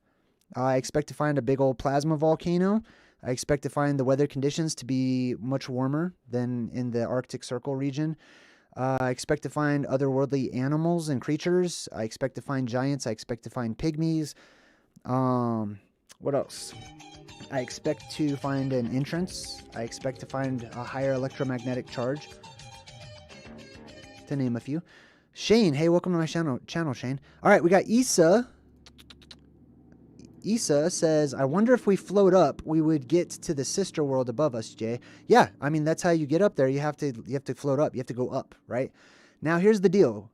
I expect to find a big old plasma volcano. I expect to find the weather conditions to be much warmer than in the Arctic Circle region. I expect to find otherworldly animals and creatures. I expect to find giants. I expect to find pygmies. What else? I expect to find an entrance. I expect to find a higher electromagnetic charge, to name a few. Shane, hey, welcome to my channel, Shane. All right, we got Issa. Issa says, I wonder if we float up, we would get to the sister world above us, Jay. Yeah, I mean, that's how you get up there. You have to float up. You have to go up, right? Now, here's the deal.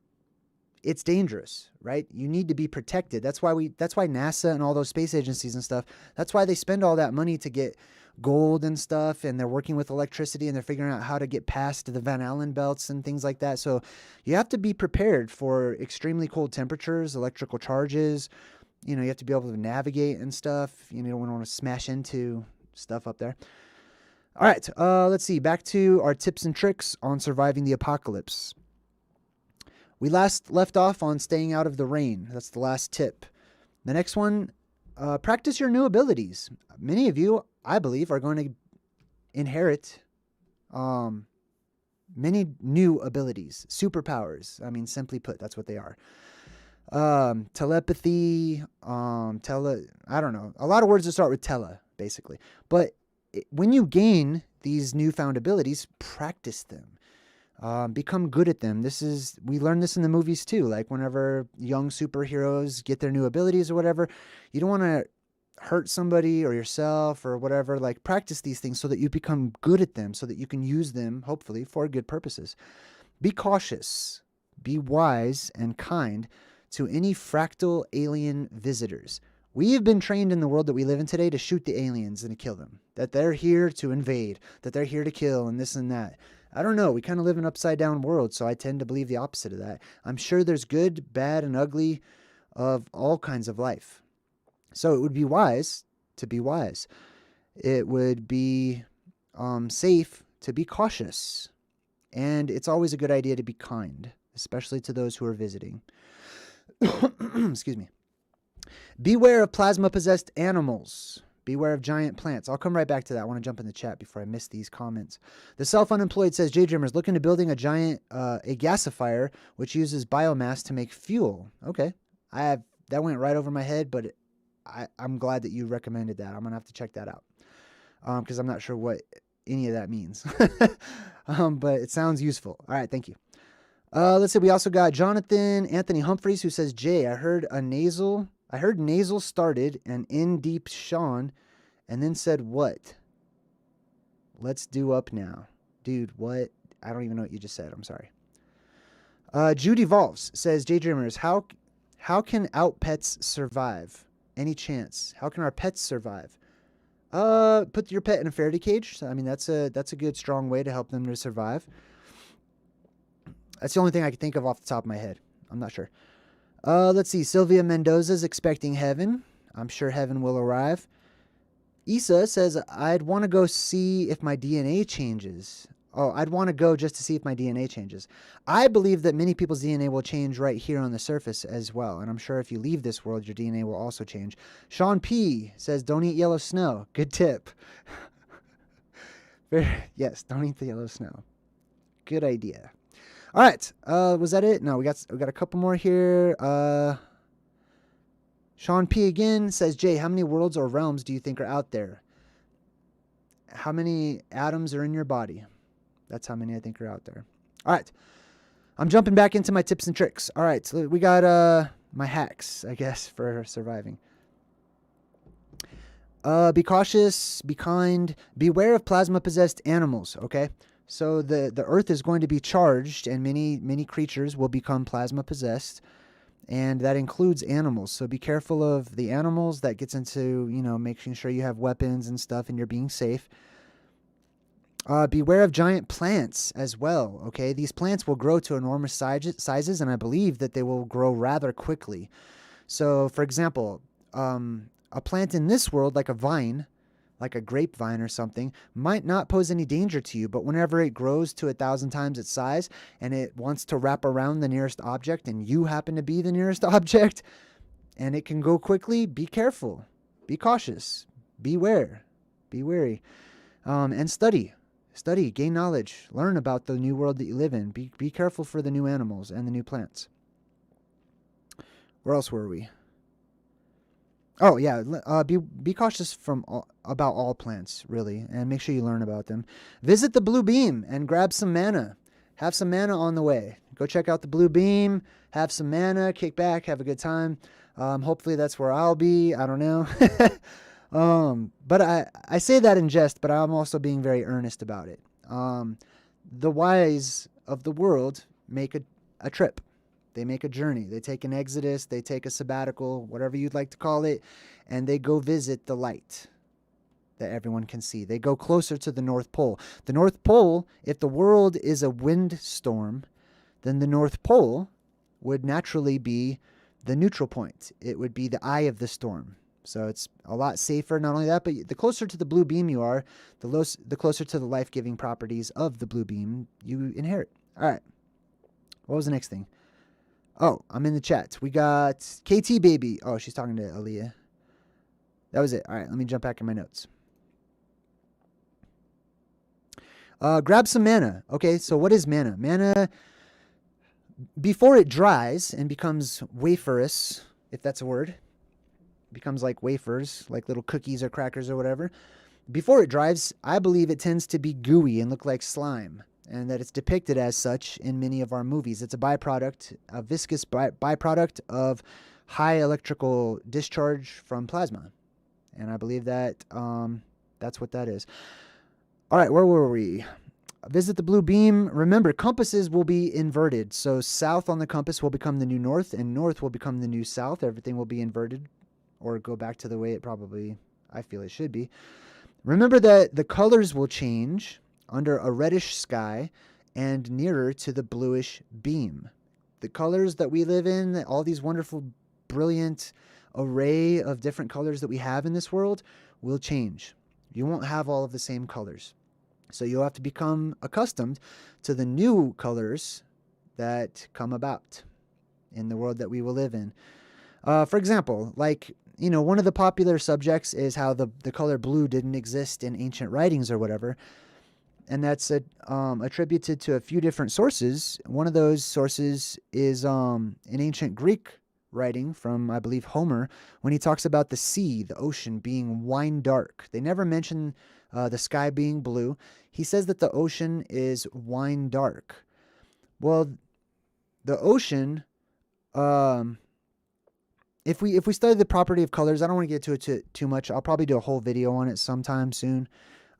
It's dangerous, right? You need to be protected. That's why NASA and all those space agencies and stuff, that's why they spend all that money to get gold and stuff, and they're working with electricity, and they're figuring out how to get past the Van Allen belts and things like that. So you have to be prepared for extremely cold temperatures, electrical charges. You know, you have to be able to navigate and stuff. You don't want to smash into stuff up there. All right, let's see. Back to our tips and tricks on surviving the apocalypse. We last left off on staying out of the rain. That's the last tip. The next one, practice your new abilities. Many of you, I believe, are going to inherit many new abilities, superpowers. I mean, simply put, that's what they are. Telepathy, I don't know. A lot of words that start with tele, basically. But when you gain these newfound abilities, practice them. Become good at them. We learn this in the movies too. Like whenever young superheroes get their new abilities or whatever, you don't want to hurt somebody or yourself or whatever. Like practice these things so that you become good at them, so that you can use them, hopefully, for good purposes. Be cautious, be wise and kind to any fractal alien visitors. We have been trained in the world that we live in today to shoot the aliens and to kill them. That they're here to invade, that they're here to kill and this and that. I don't know. We kind of live in an upside down world, so I tend to believe the opposite of that. I'm sure there's good, bad, and ugly of all kinds of life. So it would be wise to be wise. It would be safe to be cautious. And it's always a good idea to be kind, especially to those who are visiting. Excuse me. Beware of plasma-possessed animals. Beware of giant plants. I'll come right back to that. I want to jump in the chat before I miss these comments. The Self-Unemployed says, JayDreamerZ, look into building a giant, a gasifier, which uses biomass to make fuel. Okay. That went right over my head, but I'm glad that you recommended that. I'm going to have to check that out. Because I'm not sure what any of that means. But it sounds useful. All right. Thank you. Let's see. We also got Jonathan Anthony Humphreys, who says, Jay, I heard nasal started and in deep Sean and then said what? Let's do up now. Dude, what? I don't even know what you just said. I'm sorry. Judy Volves says, JayDreamerZ, how can out pets survive? Any chance? How can our pets survive? Put your pet in a Faraday cage. So, I mean, that's a good, strong way to help them to survive. That's the only thing I can think of off the top of my head. I'm not sure. Let's see. Sylvia Mendoza's expecting heaven. I'm sure heaven will arrive. Issa says, I'd want to go see if my DNA changes. Oh, I'd want to go just to see if my DNA changes. I believe that many people's DNA will change right here on the surface as well. And I'm sure if you leave this world, your DNA will also change. Sean P. says, don't eat yellow snow. Good tip. Yes, don't eat the yellow snow. Good idea. All right. Was that it? No, we got a couple more here. Sean P. again says, Jay, how many worlds or realms do you think are out there? How many atoms are in your body? That's how many I think are out there. All right. I'm jumping back into my tips and tricks. All right. So we got my hacks, I guess, for surviving. Be cautious, be kind, beware of plasma-possessed animals, okay? So the earth is going to be charged, and many creatures will become plasma-possessed. and that includes animals. So be careful of the animals. That gets into, making sure you have weapons and stuff and you're being safe. Beware of giant plants as well, okay? These plants will grow to enormous sizes, and I believe that they will grow rather quickly. So, for example, a plant in this world, like a vine, like a grapevine or something, might not pose any danger to you, but whenever it grows to 1,000 times its size and it wants to wrap around the nearest object and you happen to be the nearest object and it can go quickly, be careful, be cautious, beware, be wary, and study, gain knowledge, learn about the new world that you live in. Be careful for the new animals and the new plants. Where else were we? Oh, yeah. Be cautious about all plants, really, and make sure you learn about them. Visit the Blue Beam and grab some mana. Have some mana on the way. Go check out the Blue Beam, have some mana, kick back, have a good time. Hopefully that's where I'll be. I don't know. But I say that in jest, but I'm also being very earnest about it. The wise of the world make a trip. They make a journey. They take an exodus. They take a sabbatical, whatever you'd like to call it, and they go visit the light that everyone can see. They go closer to the North Pole. The North Pole, if the world is a windstorm, then the North Pole would naturally be the neutral point. It would be the eye of the storm. So it's a lot safer. Not only that, but the closer to the Blue Beam you are, the closer to the life-giving properties of the Blue Beam you inherit. All right. What was the next thing? Oh, I'm in the chat. We got KT Baby. Oh, she's talking to Aaliyah. That was it. All right, let me jump back in my notes. Grab some mana. Okay, so what is mana? Mana, before it dries and becomes waferous, if that's a word, becomes like wafers, like little cookies or crackers or whatever. Before it dries, I believe it tends to be gooey and look like slime, and that it's depicted as such in many of our movies. It's a byproduct, a viscous byproduct of high electrical discharge from plasma. And I believe that that's what that is. All right, where were we? Visit the Blue Beam. Remember, compasses will be inverted. So south on the compass will become the new north, and north will become the new south. Everything will be inverted, or go back to the way it probably, I feel it should be. Remember that the colors will change under a reddish sky and nearer to the bluish beam. The colors that we live in, all these wonderful, brilliant array of different colors that we have in this world will change. You won't have all of the same colors. So you'll have to become accustomed to the new colors that come about in the world that we will live in. For example, one of the popular subjects is how the color blue didn't exist in ancient writings or whatever. And that's attributed to a few different sources. One of those sources is an ancient Greek writing from, I believe, Homer, when he talks about the sea, the ocean, being wine dark. They never mention the sky being blue. He says that the ocean is wine dark. Well, the ocean, if we study the property of colors, I don't want to get to it too much. I'll probably do a whole video on it sometime soon.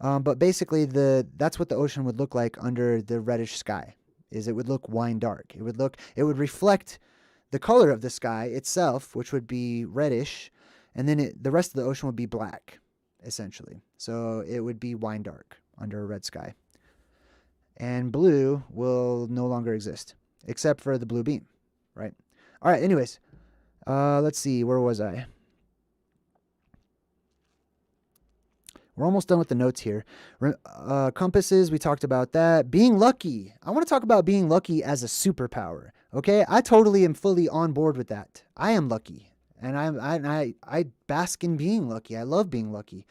But basically, that's what the ocean would look like under the reddish sky. It would look wine dark. It would reflect the color of the sky itself, which would be reddish, and then the rest of the ocean would be black, essentially. So it would be wine dark under a red sky. And blue will no longer exist, except for the Blue Beam, right? All right, anyways, let's see, where was I? We're almost done with the notes here. Compasses, we talked about that. Being lucky. I want to talk about being lucky as a superpower. Okay, I totally am fully on board with that. I am lucky, and I bask in being lucky. I love being lucky.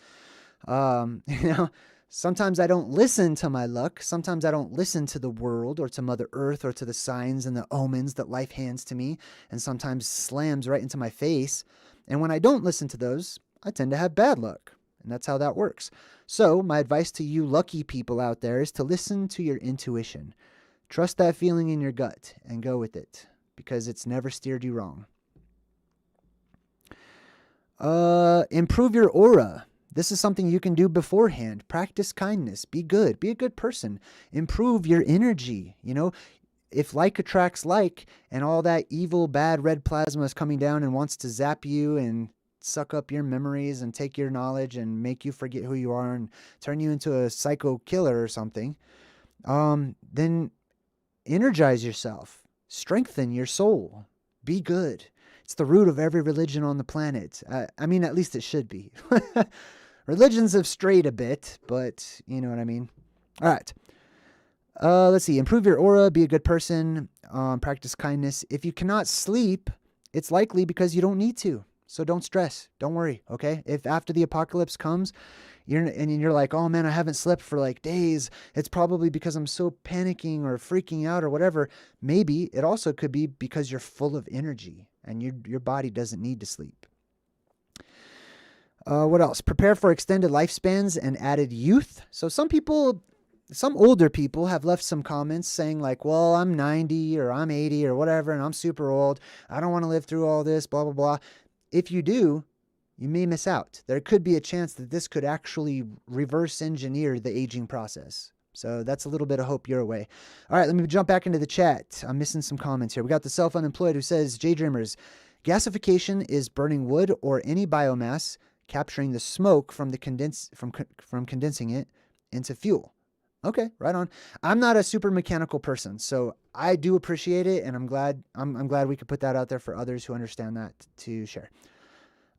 Sometimes I don't listen to my luck. Sometimes I don't listen to the world or to Mother Earth or to the signs and the omens that life hands to me, and sometimes slams right into my face. And when I don't listen to those, I tend to have bad luck. And that's how that works. So my advice to you lucky people out there is to listen to your intuition. Trust that feeling in your gut and go with it, because it's never steered you wrong. Improve your aura. This is something you can do beforehand. Practice kindness. Be good. Be a good person. Improve your energy. if like attracts like, and all that evil, bad red plasma is coming down and wants to zap you and suck up your memories and take your knowledge and make you forget who you are and turn you into a psycho killer or something, then energize yourself, strengthen your soul, be good. It's the root of every religion on the planet. I mean, at least it should be. Religions have strayed a bit, but you know what I mean. All right. Let's see. Improve your aura, be a good person, practice kindness. If you cannot sleep, it's likely because you don't need to. So don't stress. Don't worry, okay? If after the apocalypse comes, you're like, oh man, I haven't slept for like days, it's probably because I'm so panicking or freaking out or whatever. Maybe it also could be because you're full of energy and your body doesn't need to sleep. What else? Prepare for extended lifespans and added youth. So some older people have left some comments saying like, well, I'm 90 or I'm 80 or whatever, and I'm super old. I don't want to live through all this, blah, blah, blah. If you do, you may miss out. There could be a chance that this could actually reverse engineer the aging process. So that's a little bit of hope your way. All right, let me jump back into the chat. I'm missing some comments here. We got the self-unemployed who says, JayDreamerZ, gasification is burning wood or any biomass, capturing the smoke from the from condensing it into fuel. Okay, right on. I'm not a super mechanical person, so I do appreciate it, and I'm glad we could put that out there for others who understand that to share.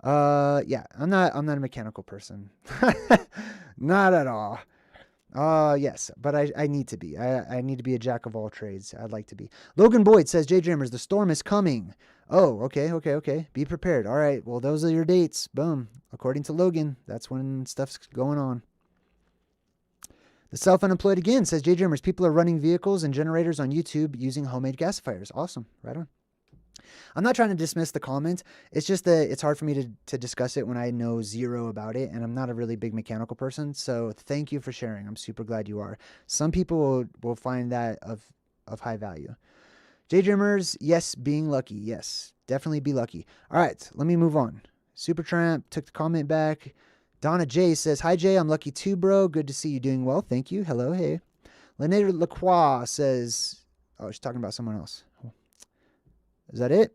Yeah, I'm not a mechanical person. Not at all. Yes, but I need to be. I need to be a jack of all trades. I'd like to be. Logan Boyd says, JayDreamerZ, the storm is coming. Oh, okay. Be prepared. All right, well, those are your dates. Boom. According to Logan, that's when stuff's going on. The self-unemployed again says, JayDreamerZ, people are running vehicles and generators on YouTube using homemade gasifiers. Awesome. Right on. I'm not trying to dismiss the comment. It's just that it's hard for me to discuss it when I know zero about it, and I'm not a really big mechanical person. So thank you for sharing. I'm super glad you are. Some people will find that of high value. JayDreamerZ, yes, being lucky. Yes, definitely be lucky. All right, let me move on. Supertramp took the comment back. Donna J says, hi, Jay. I'm lucky too, bro. Good to see you doing well. Thank you. Hello, hey. Lene Lacroix says, oh, she's talking about someone else. Is that it?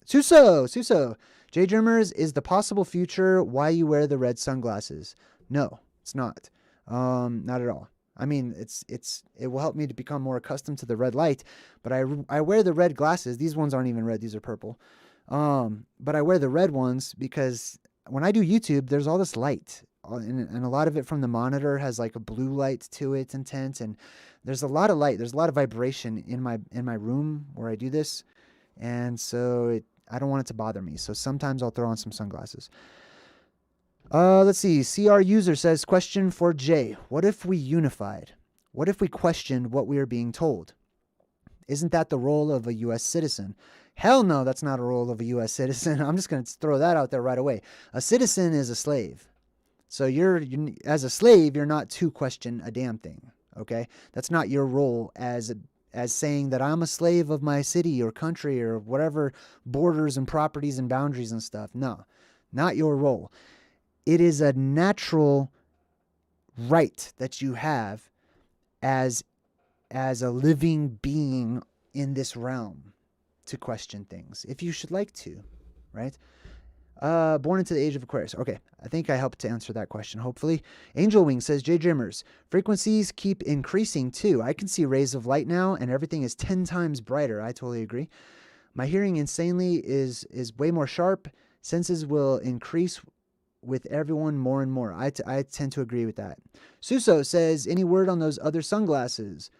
Suso. JayDreamerZ, is the possible future why you wear the red sunglasses? No, it's not. Not at all. I mean, it will help me to become more accustomed to the red light, but I wear the red glasses. These ones aren't even red. These are purple. But I wear the red ones because when I do YouTube, there's all this light, and a lot of it from the monitor has like a blue light to it, intense, and there's a lot of light. There's a lot of vibration in my room where I do this, and so I don't want it to bother me. So sometimes I'll throw on some sunglasses. Let's see. CR user says, question for Jay. What if we unified? What if we questioned what we are being told? Isn't that the role of a U.S. citizen? Hell no, that's not a role of a U.S. citizen. I'm just going to throw that out there right away. A citizen is a slave. So as a slave, you're not to question a damn thing. Okay? That's not your role as saying that I'm a slave of my city or country or whatever borders and properties and boundaries and stuff. No, not your role. It is a natural right that you have as a living being in this realm to question things, if you should like to, right? Born into the age of Aquarius. Okay, I think I helped to answer that question, hopefully. Angel Wing says, JayDreamerZ, frequencies keep increasing too. I can see rays of light now, and everything is 10 times brighter. I totally agree. My hearing insanely is way more sharp. Senses will increase with everyone more and more. I tend to agree with that. Suso says, any word on those other sunglasses?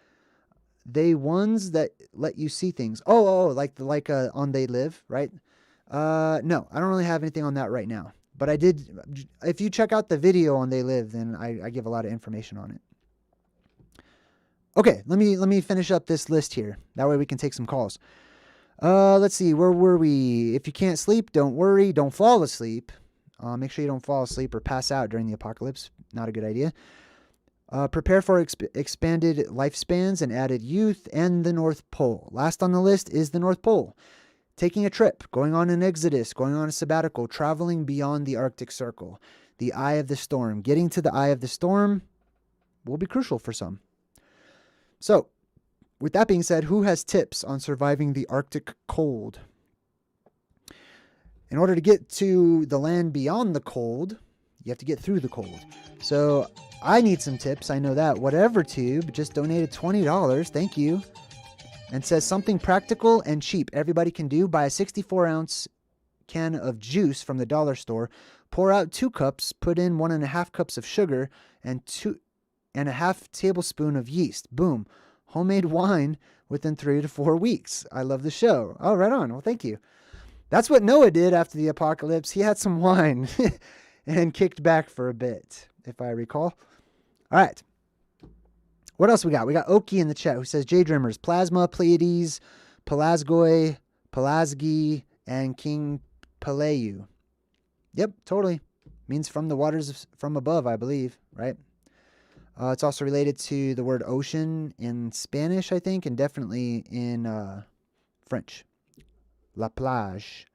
They ones that let you see things. Like on They Live, right? No, I don't really have anything on that right now. But I did. If you check out the video on They Live, then I give a lot of information on it. Okay, let me finish up this list here. That way we can take some calls. Let's see. Where were we? If you can't sleep, don't worry. Don't fall asleep. Make sure you don't fall asleep or pass out during the apocalypse. Not a good idea. Prepare for expanded lifespans and added youth and the North Pole. Last on the list is the North Pole. Taking a trip, going on an exodus, going on a sabbatical, traveling beyond the Arctic Circle. The eye of the storm. Getting to the eye of the storm will be crucial for some. So, with that being said, who has tips on surviving the Arctic cold? In order to get to the land beyond the cold, you have to get through the cold. So I need some tips. I know that. Whatever Tube just donated $20. Thank you. And says something practical and cheap everybody can do. Buy a 64-ounce can of juice from the dollar store. Pour out 2 cups. Put in 1.5 cups of sugar and 2.5 tablespoons of yeast. Boom. Homemade wine within 3 to 4 weeks. I love the show. Oh, right on. Well, thank you. That's what Noah did after the apocalypse. He had some wine and kicked back for a bit, if I recall. All right. What else we got? We got Oki in the chat who says, JayDreamerZ, Plasma, Pleiades, Pelasgoi, Pelasgi, and King Peleu. Yep, totally. Means from the waters from above, I believe, right? It's also related to the word ocean in Spanish, I think, and definitely in French. La plage.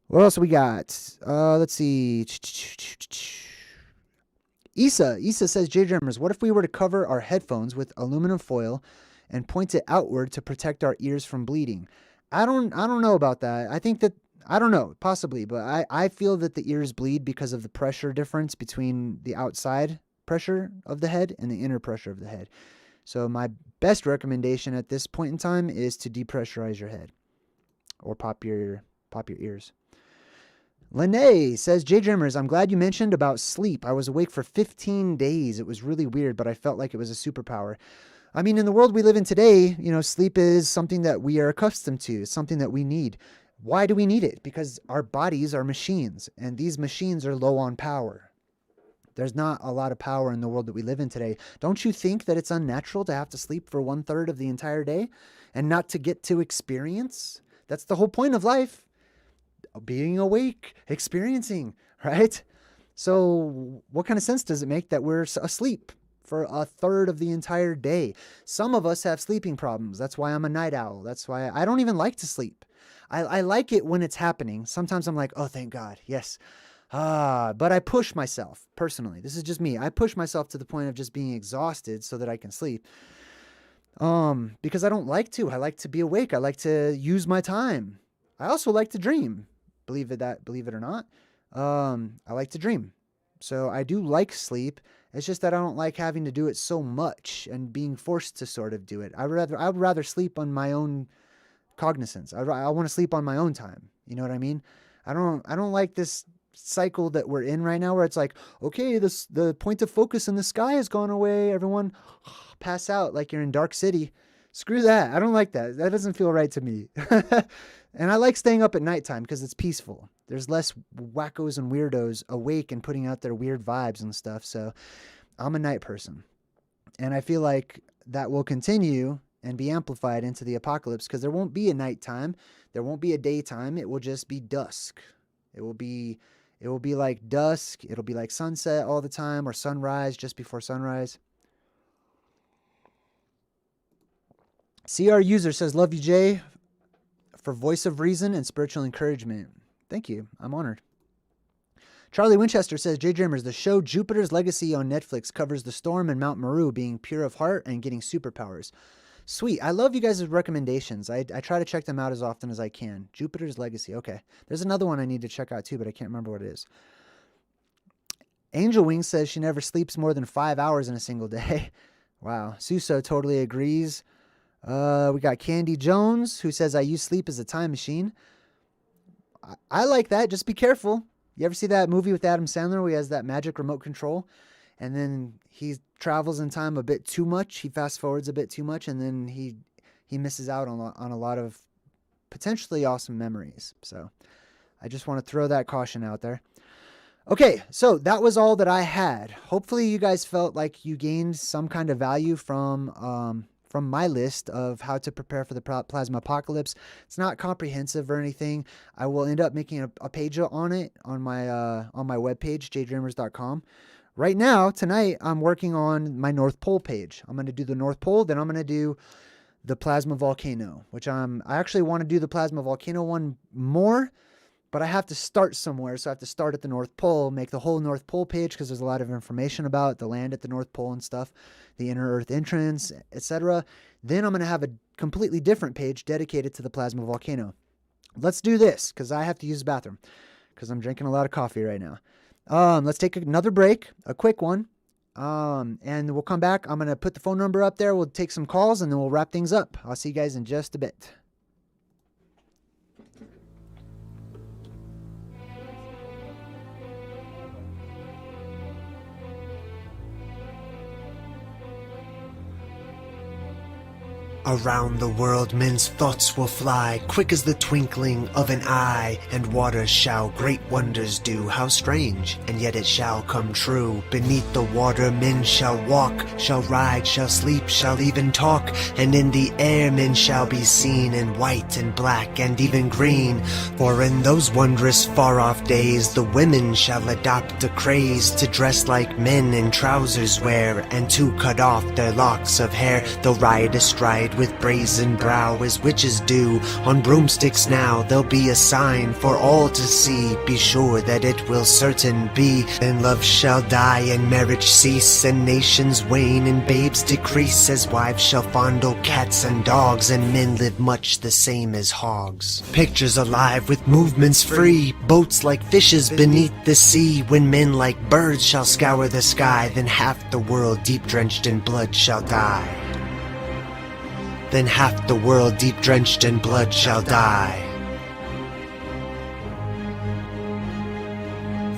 What else we got? Let's see. Issa says, JayDreamerZ, what if we were to cover our headphones with aluminum foil and point it outward to protect our ears from bleeding? I don't know about that. I think that, I don't know, possibly, but I feel that the ears bleed because of the pressure difference between the outside pressure of the head and the inner pressure of the head. So my best recommendation at this point in time is to depressurize your head or pop your ears. Lene says, JayDreamerZ, I'm glad you mentioned about sleep. I was awake for 15 days. It was really weird, but I felt like it was a superpower. I mean, in the world we live in today, sleep is something that we are accustomed to. It's something that we need. Why do we need it? Because our bodies are machines, and these machines are low on power. There's not a lot of power in the world that we live in today. Don't you think that it's unnatural to have to sleep for 1/3 of the entire day and not to get to experience? That's the whole point of life. Being awake, experiencing, right? So what kind of sense does it make that we're asleep for 1/3 of the entire day? Some of us have sleeping problems. That's why I'm a night owl. That's why I don't even like to sleep. I like it when it's happening. Sometimes I'm like, oh, thank God. Yes. But I push myself personally. This is just me. I push myself to the point of just being exhausted so that I can sleep. Because I don't like to. I like to be awake. I like to use my time. I also like to dream. Believe it or not. I like to dream. So I do like sleep. It's just that I don't like having to do it so much and being forced to sort of do it. I would rather sleep on my own cognizance. I want to sleep on my own time. You know what I mean? I don't like this cycle that we're in right now where it's like, okay, the point of focus in the sky has gone away. Everyone pass out like you're in Dark City. Screw that. I don't like that. That doesn't feel right to me. And I like staying up at nighttime because it's peaceful. There's less wackos and weirdos awake and putting out their weird vibes and stuff. So I'm a night person. And I feel like that will continue and be amplified into the apocalypse because there won't be a nighttime. There won't be a daytime. It will just be dusk. It will be like dusk. It'll be like sunset all the time or sunrise just before sunrise. CR user says, love you, Jay, for voice of reason and spiritual encouragement. Thank you. I'm honored. Charlie Winchester says, JayDreamerZ, the show Jupiter's Legacy on Netflix covers the storm and Mount Meru being pure of heart and getting superpowers. Sweet. I love you guys' recommendations. I try to check them out as often as I can. Jupiter's Legacy. Okay. There's another one I need to check out too, but I can't remember what it is. Angel Wing says she never sleeps more than 5 hours in a single day. Wow. Suso totally agrees. We got Candy Jones who says, I use sleep as a time machine. I like that. Just be careful. You ever see that movie with Adam Sandler where he has that magic remote control and then he travels in time a bit too much? He fast forwards a bit too much and then he misses out on a lot of potentially awesome memories. So I just want to throw that caution out there. Okay, so that was all that I had. Hopefully you guys felt like you gained some kind of value from my list of how to prepare for the plasma apocalypse. It's not comprehensive or anything. I will end up making a page on it on my webpage, JayDreamerZ.com. Right now, tonight, I'm working on my North Pole page. I'm going to do the North Pole, then I'm going to do the plasma volcano, which I actually want to do the plasma volcano one more, but I have to start somewhere. So I have to start at the North Pole, make the whole North Pole page because there's a lot of information about the land at the North Pole and stuff, the inner Earth entrance, etc. Then I'm going to have a completely different page dedicated to the plasma volcano. Let's do this because I have to use the bathroom because I'm drinking a lot of coffee right now. Let's take another break, a quick one, and we'll come back. I'm going to put the phone number up there. We'll take some calls and then we'll wrap things up. I'll see you guys in just a bit. Around the world men's thoughts will fly, quick as the twinkling of an eye, and waters shall great wonders do. How strange, and yet it shall come true. Beneath the water men shall walk, shall ride, shall sleep, shall even talk, and in the air men shall be seen in white and black and even green. For in those wondrous far-off days the women shall adopt a craze to dress like men in trousers wear, and to cut off their locks of hair. They'll ride astride with brazen brow as witches do. On broomsticks now there'll be a sign for all to see. Be sure that it will certain be. Then love shall die and marriage cease, and nations wane and babes decrease, as wives shall fondle cats and dogs, and men live much the same as hogs. Pictures alive with movements free, boats like fishes beneath the sea. When men like birds shall scour the sky, then half the world deep drenched in blood shall die. Then half the world deep drenched in blood shall die.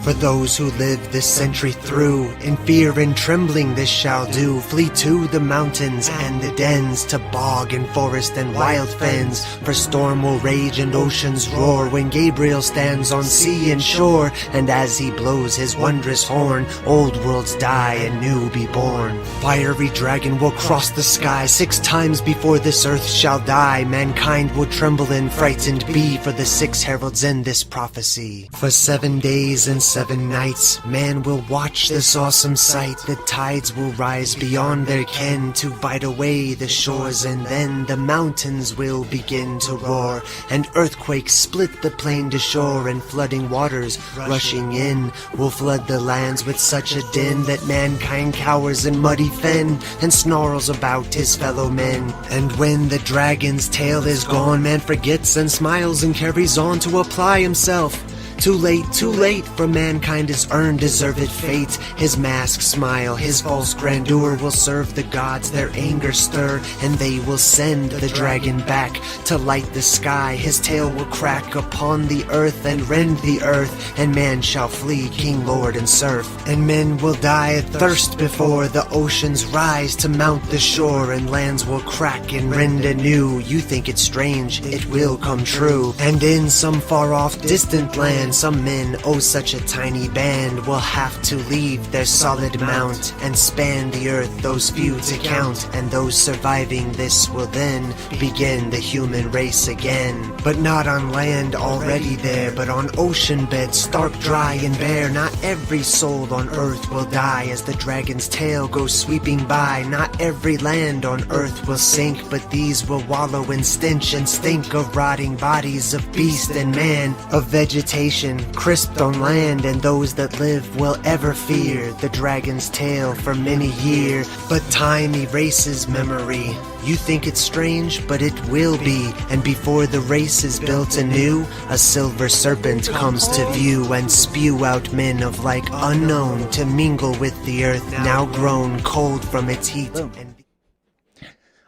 For those who live this century through, in fear and trembling this shall do. Flee to the mountains and the dens, to bog and forest and wild fens. For storm will rage and oceans roar, when Gabriel stands on sea and shore. And as he blows his wondrous horn, old worlds die and new be born. Fiery dragon will cross the sky 6 times before this earth shall die. Mankind will tremble and frightened be, for the 6 heralds in this prophecy. For 7 days and 7 nights, man will watch this awesome sight. The tides will rise beyond their ken to bite away the shores, and then the mountains will begin to roar, and earthquakes split the plain to shore, and flooding waters rushing in will flood the lands with such a din that mankind cowers in muddy fen and snarls about his fellow men. And when the dragon's tail is gone, man forgets and smiles and carries on to apply himself. Too late, for mankind has earned deserved fate. His masked smile, his false grandeur will serve the gods their anger stir, and they will send the dragon back to light the sky. His tail will crack upon the earth and rend the earth, and man shall flee king, lord, and serf. And men will die of thirst before the oceans rise to mount the shore, and lands will crack and rend anew. You think it's strange, it will come true. And in some far-off distant land, some men, oh such a tiny band, will have to leave their solid mount and span the earth, those few to count. And those surviving this will then begin the human race again. But not on land already there, but on ocean beds stark, dry, and bare. Not every soul on earth will die as the dragon's tail goes sweeping by. Not every land on earth will sink, but these will wallow in stench and stink of rotting bodies of beast and man, of vegetation crisped on land. And those that live will ever fear the dragon's tail for many years. But time erases memory. You think it's strange, but it will be. And before the race is built anew, a silver serpent comes to view, and spew out men of like unknown to mingle with the earth now grown cold from its heat.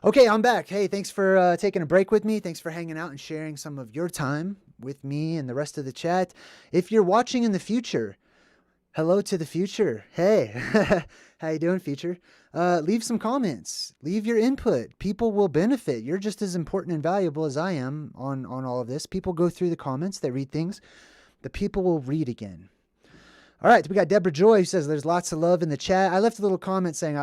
Okay, I'm back. Hey, thanks for taking a break with me. Thanks for hanging out and sharing some of your time with me and the rest of the chat. If you're watching in the future, hello to the future. Hey, how you doing, future? Leave some comments. Leave your input. People will benefit. You're just as important and valuable as I am on all of this. People go through the comments. They read things. The people will read again. All right, we got Deborah Joy who says there's lots of love in the chat. I left a little comment saying,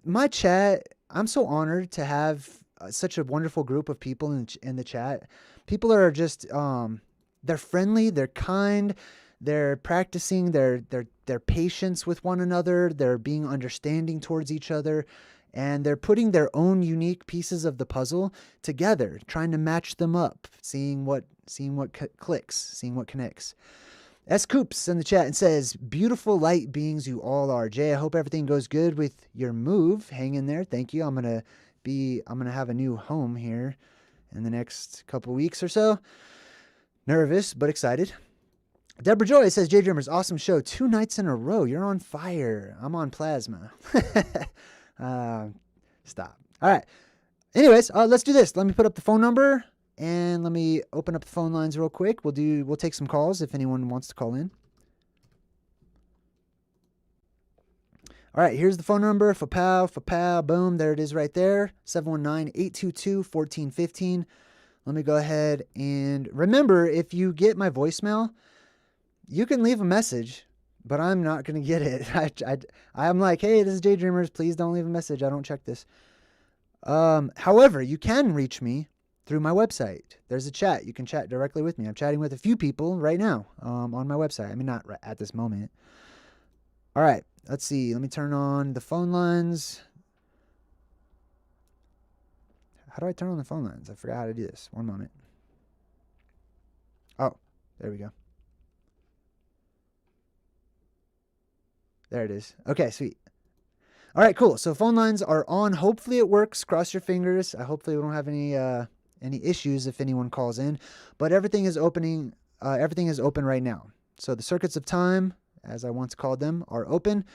my chat, I'm so honored to have such a wonderful group of people in the chat. People are just, they're friendly, they're kind, they're practicing their patience with one another, they're being understanding towards each other. and they're putting their own unique pieces of the puzzle together, trying to match them up, seeing what clicks, seeing what connects. S. Coops in the chat and says, beautiful light beings you all are. Jay, I hope everything goes good with your move. Hang in there. Thank you. I'm gonna have a new home here in the next couple weeks or so. Nervous, but excited. Deborah Joy says, JayDreamerZ, awesome show. 2 nights in a row. You're on fire. I'm on plasma. Stop. All right. Anyways, let's do this. Let me put up the phone number and let me open up the phone lines real quick. We'll take some calls if anyone wants to call in. All right, here's the phone number. Fa-pow, boom. There it is right there. 719-822-1415. Let me go ahead and remember, if you get my voicemail, you can leave a message, but I'm not going to get it. I'm like, hey, this is JayDreamerZ. Please don't leave a message. I don't check this. However, you can reach me through my website. There's a chat. You can chat directly with me. I'm chatting with a few people right now on my website. I mean, not right at this moment. All right, let's see. Let me turn on the phone lines. How do I turn on the phone lines? I forgot how to do this. One moment. Oh, there we go. There it is. Okay, sweet. All right, cool. So phone lines are on. Hopefully it works. Cross your fingers. Hopefully we don't have any issues if anyone calls in. But everything is opening. Everything is open right now. So the circuits of time, as I once called them, are open.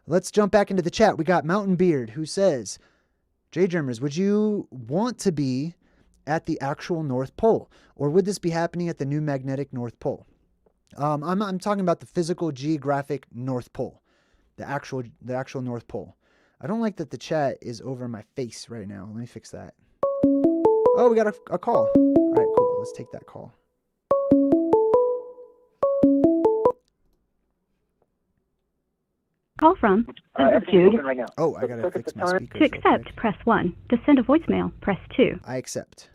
Let's jump back into the chat. We got Mountain Beard who says, JayDreamerZ, would you want to be at the actual North Pole, or would this be happening at the new magnetic North Pole? I'm talking about the physical geographic North Pole. The actual North Pole. I don't like that the chat is over my face right now. Let me fix that. Oh, we got a call. All right, cool. Let's take that call. Call from Jude. Oh, I gotta fix my speaker. To accept, press 1. To send a voicemail, press 2. I accept.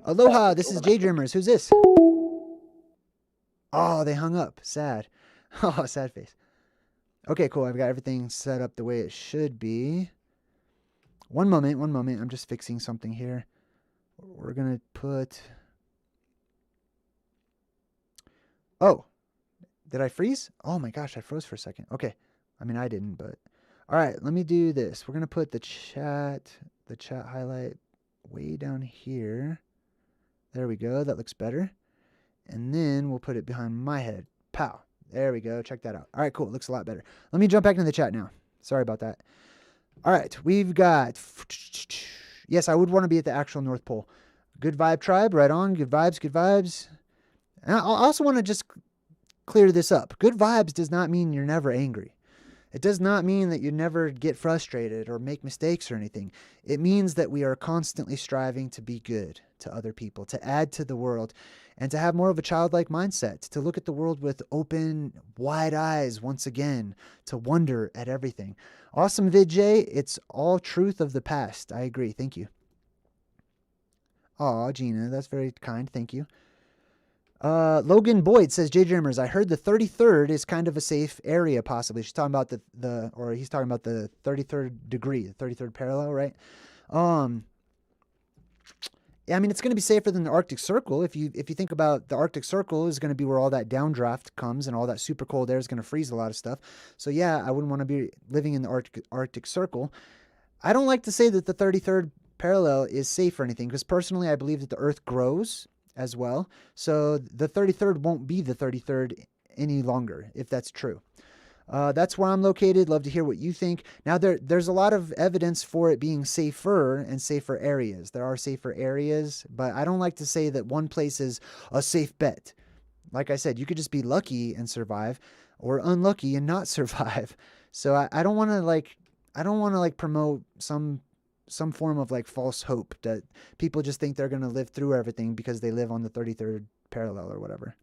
Aloha, this is JayDreamerZ. Who's this? Oh, they hung up. Sad. Oh, sad face. Okay, cool. I've got everything set up the way it should be. One moment. I'm just fixing something here. We're going to put... Oh, did I freeze? Oh my gosh, I froze for a second. Okay. I mean, I didn't, but... All right, let me do this. We're going to put the chat highlight way down here. There we go. That looks better. And then we'll put it behind my head. Pow. There we go. Check that out. All right, cool. It looks a lot better. Let me jump back into the chat now. Sorry about that. All right, we've got... Yes, I would want to be at the actual North Pole. Good vibe tribe. Right on. Good vibes. Good vibes. And I also want to just clear this up. Good vibes does not mean you're never angry. It does not mean that you never get frustrated or make mistakes or anything. It means that we are constantly striving to be good to other people, to add to the world, and to have more of a childlike mindset, to look at the world with open, wide eyes once again, to wonder at everything. Awesome vid, Jay. It's all truth of the past. I agree. Thank you. Aw, Gina, that's very kind. Thank you. Logan Boyd says, JayDreamerZ, I heard the 33rd is kind of a safe area, possibly. She's talking about he's talking about the 33rd degree, the 33rd parallel, right? Yeah, I mean, it's going to be safer than the Arctic Circle. If you think about the Arctic Circle is going to be where all that downdraft comes and all that super cold air is going to freeze a lot of stuff. So yeah, I wouldn't want to be living in the Arctic Circle. I don't like to say that the 33rd parallel is safe or anything, because personally I believe that the Earth grows as well. So the 33rd won't be the 33rd any longer, if that's true. That's where I'm located. Love to hear what you think. Now, there's a lot of evidence for it being safer and safer areas. There are safer areas, but I don't like to say that one place is a safe bet. Like I said, you could just be lucky and survive, or unlucky and not survive. So I don't want to promote some form of like false hope that people just think they're going to live through everything because they live on the 33rd parallel or whatever.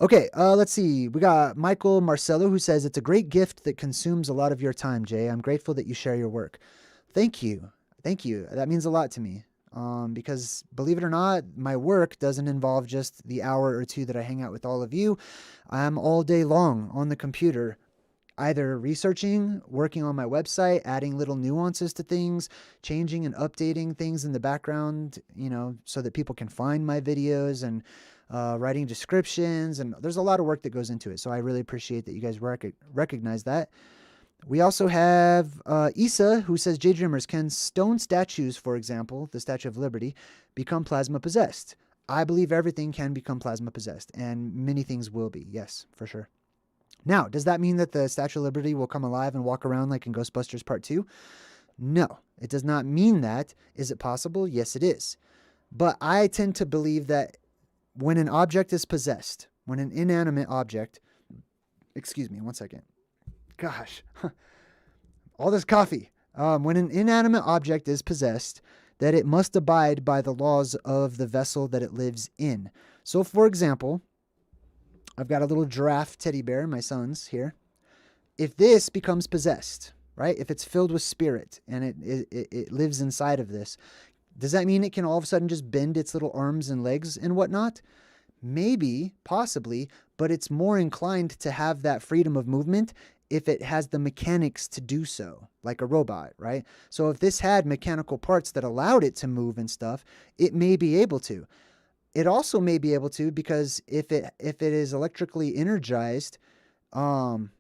Okay, let's see. We got Michael Marcello who says, it's a great gift that consumes a lot of your time, Jay. I'm grateful that you share your work. Thank you. Thank you. That means a lot to me. Because believe it or not, my work doesn't involve just the hour or two that I hang out with all of you. I'm all day long on the computer. either researching, working on my website, adding little nuances to things, changing and updating things in the background, so that people can find my videos, and writing descriptions. And there's a lot of work that goes into it. So I really appreciate that you guys recognize that. We also have Isa, who says, JayDreamerZ, can stone statues, for example, the Statue of Liberty, become plasma possessed? I believe everything can become plasma possessed, and many things will be. Yes, for sure. Now, does that mean that the Statue of Liberty will come alive and walk around like in Ghostbusters Part 2? No, it does not mean that. Is it possible? Yes, it is. But I tend to believe that when an object is possessed, when an inanimate object, excuse me, one second. Gosh, all this coffee. When an inanimate object is possessed, that it must abide by the laws of the vessel that it lives in. So, for example, I've got a little giraffe teddy bear, my son's here. If this becomes possessed, right? If it's filled with spirit and it lives inside of this, does that mean it can all of a sudden just bend its little arms and legs and whatnot? Maybe, possibly, but it's more inclined to have that freedom of movement if it has the mechanics to do so, like a robot, right? So if this had mechanical parts that allowed it to move and stuff, it may be able to. It also may be able to because if it is electrically energized, and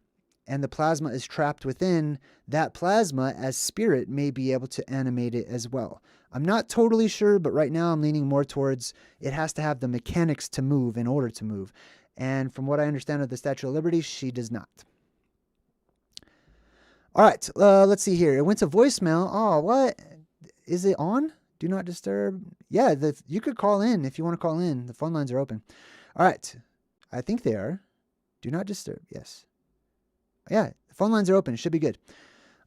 the plasma is trapped within, that plasma as spirit may be able to animate it as well. I'm not totally sure, but right now I'm leaning more towards it has to have the mechanics to move in order to move. And from what I understand of the Statue of Liberty, she does not. All right, let's see here. It went to voicemail. Oh, what? Is it on? Do not disturb. Yeah, you could call in if you want to call in. The phone lines are open. All right. I think they are. Do not disturb. Yes. Yeah, the phone lines are open. It should be good.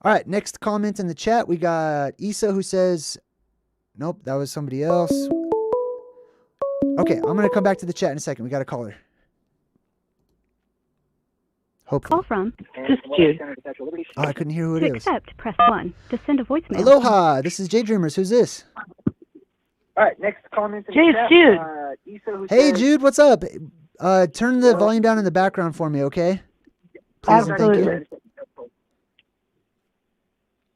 All right, next comment in the chat. We got Isa who says, nope, that was somebody else. Okay, I'm going to come back to the chat in a second. We got a caller. Hopefully. Call from. This is Jude. Oh, I couldn't hear who it To is. accept, press 1. To send a voicemail. Aloha, this is JayDreamerZ. Who's this? All right, next comment. Jay, it's Jude. Isa, who Hey, says, Jude, what's up? Turn the volume down in the background for me, okay? Please and thank you. Absolutely.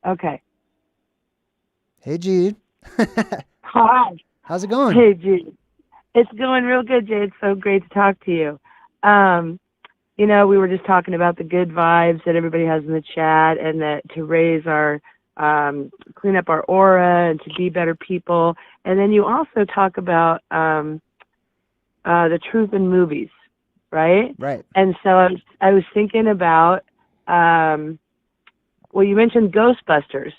Okay. Hey, Jude. Hi. How's it going? Hey, Jude. It's going real good, Jay. It's so great to talk to you. We were just talking about the good vibes that everybody has in the chat, and that to raise our, clean up our aura and to be better people. And then you also talk about the truth in movies, right? Right. And so I was thinking about, you mentioned Ghostbusters,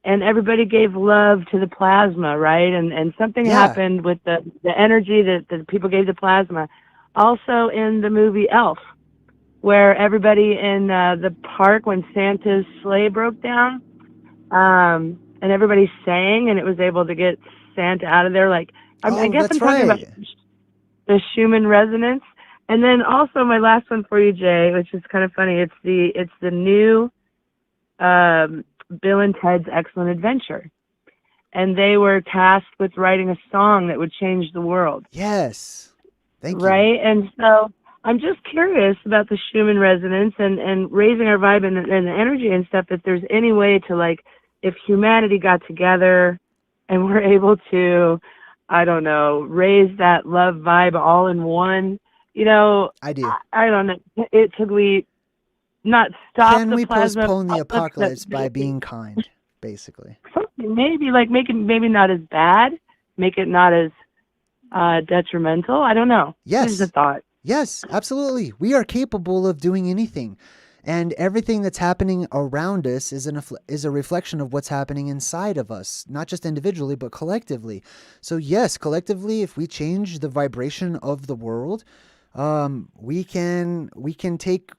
and everybody gave love to the plasma, right? And something happened with the energy that people gave the plasma. Also in the movie Elf, where everybody in the park, when Santa's sleigh broke down, and everybody sang, and it was able to get Santa out of there. I guess I'm talking about the Schumann resonance. And then also my last one for you, Jay, which is kind of funny. It's the new Bill and Ted's Excellent Adventure, and they were tasked with writing a song that would change the world. Yes, thank you. Right, and so I'm just curious about the Schumann resonance and raising our vibe and the energy and stuff. If there's any way to, if humanity got together and we're able to, I don't know, raise that love vibe all in one. I do. I don't know. Could we not stop Can the we plasma postpone the apocalypse by being kind, basically? Maybe maybe not as bad, make it not as detrimental. I don't know. Yes. Here's a thought. Yes, absolutely. We are capable of doing anything. And everything that's happening around us is a reflection of what's happening inside of us, not just individually, but collectively. So yes, collectively, if we change the vibration of the world, we can take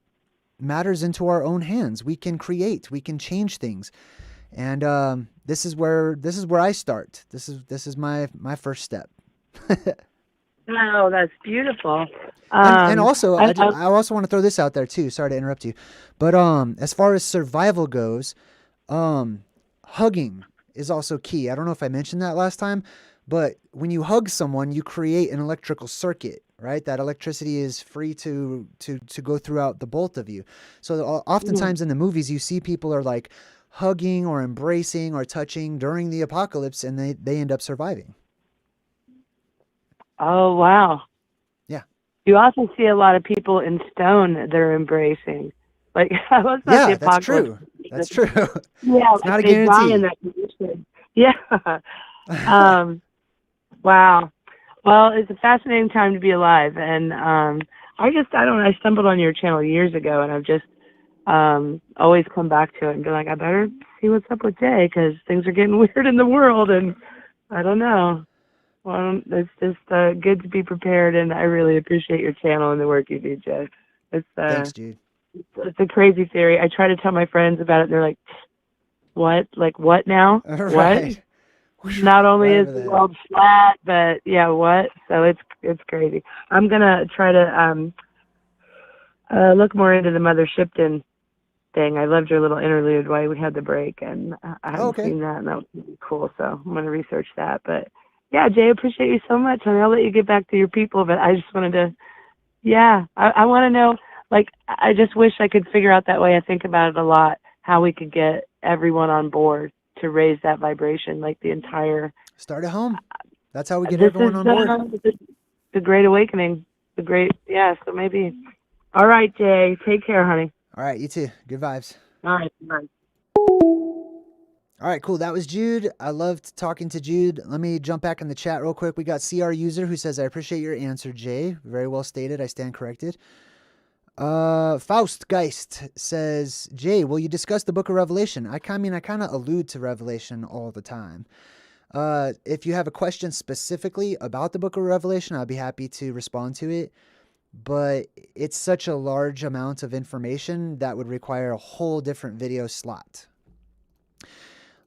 matters into our own hands. We can create, we can change things. And this is where I start. This is my first step. Oh, that's beautiful. And also, I also want to throw this out there too. Sorry to interrupt you, but as far as survival goes, hugging is also key. I don't know if I mentioned that last time, but when you hug someone, you create an electrical circuit, right? That electricity is free to go throughout the both of you. So oftentimes in the movies, you see people are like hugging or embracing or touching during the apocalypse, and they end up surviving. Oh, wow. Yeah. You also see a lot of people in stone that are embracing. Like, well, it's not the Yeah, that's apocalypse. true. That's true. Yeah, It's like not a they die in guarantee. that position. Yeah. Wow. Well, it's a fascinating time to be alive. And I don't know, I stumbled on your channel years ago, and I've just always come back to it and be like, I better see what's up with Jay, because things are getting weird in the world, and I don't know. Well, it's just good to be prepared, and I really appreciate your channel and the work you do, Jay. It's Thanks, dude. it's a crazy theory. I try to tell my friends about it, and they're like, "What? Like what now? Right. What? Not only Right is over the there. world flat, but yeah, what?" So it's crazy. I'm gonna try to look more into the Mother Shipton thing. I loved your little interlude while we had the break, and I Oh, hadn't okay. seen that, and that was really cool. So I'm gonna research that. But yeah, Jay, I appreciate you so much, and I'll let you get back to your people. But I just wanted to, yeah, I want to know. Like, I just wish I could figure out that way. I think about it a lot, how we could get everyone on board to raise that vibration, like the entire. Start at home. That's how we get This everyone is on board. the Great Awakening. Yeah. So maybe. All right, Jay. Take care, honey. All right, you too. Good vibes. All right. Bye. All right, cool. That was Jude. I loved talking to Jude. Let me jump back in the chat real quick. We got CR User who says, I appreciate your answer, Jay. Very well stated. I stand corrected. Faustgeist says, Jay, will you discuss the book of Revelation? I kind of allude to Revelation all the time. If you have a question specifically about the book of Revelation, I'll be happy to respond to it. But it's such a large amount of information that would require a whole different video slot.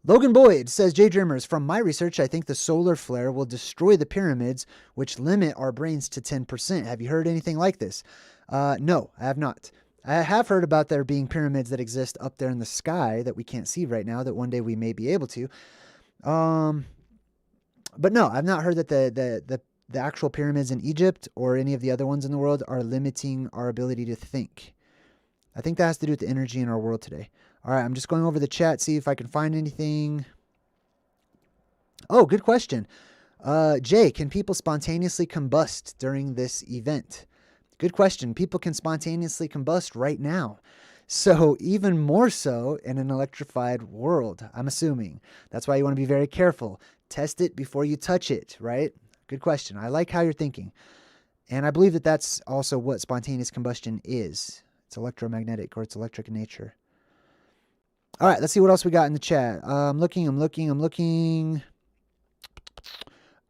Logan Boyd says, JayDreamerZ, from my research, I think the solar flare will destroy the pyramids, which limit our brains to 10%. Have you heard anything like this? No, I have not. I have heard about there being pyramids that exist up there in the sky that we can't see right now, that one day we may be able to. But no, I've not heard that the actual pyramids in Egypt or any of the other ones in the world are limiting our ability to think. I think that has to do with the energy in our world today. All right, I'm just going over the chat, see if I can find anything. Oh, good question. Jay, can people spontaneously combust during this event? Good question. People can spontaneously combust right now. So even more so in an electrified world, I'm assuming. That's why you want to be very careful. Test it before you touch it, right? Good question. I like how you're thinking. And I believe that that's also what spontaneous combustion is. It's electromagnetic, or it's electric in nature. All right, let's see what else we got in the chat. I'm looking.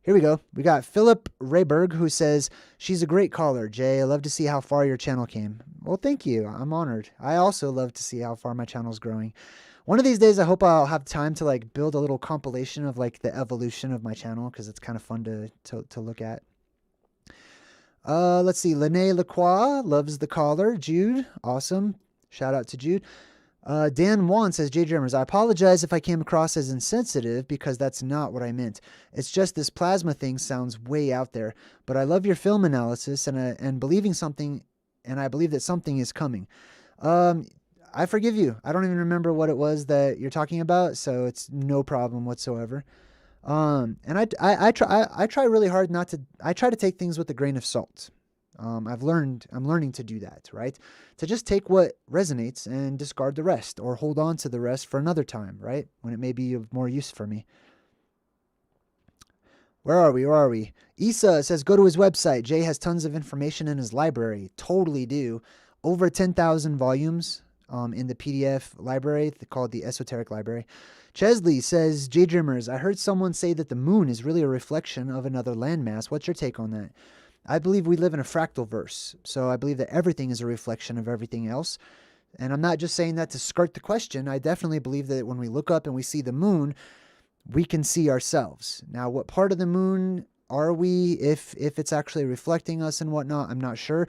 Here we go. We got Philip Rayberg, who says, she's a great caller, Jay. I love to see how far your channel came. Well, thank you. I'm honored. I also love to see how far my channel's growing. One of these days, I hope I'll have time to like build a little compilation of like the evolution of my channel, because it's kind of fun to look at. Let's see. Lene Lacroix loves the caller. Jude, awesome. Shout out to Jude. Dan Wan says, JayDreamerZ, I apologize if I came across as insensitive, because that's not what I meant. It's just this plasma thing sounds way out there, but I love your film analysis and believing something, and I believe that something is coming. I forgive you. I don't even remember what it was that you're talking about, so it's no problem whatsoever. And I try really hard not to. I try to take things with a grain of salt. I'm learning to do that, right? To just take what resonates and discard the rest, or hold on to the rest for another time, right? When it may be of more use for me. Where are we? Isa says, go to his website. Jay has tons of information in his library. Totally do. Over 10,000 volumes in the PDF library called the Esoteric Library. Chesley says, JayDreamerZ, I heard someone say that the moon is really a reflection of another landmass. What's your take on that? I believe we live in a fractalverse, so I believe that everything is a reflection of everything else. And I'm not just saying that to skirt the question. I definitely believe that when we look up and we see the moon, we can see ourselves. Now, what part of the moon are we, if it's actually reflecting us and whatnot, I'm not sure.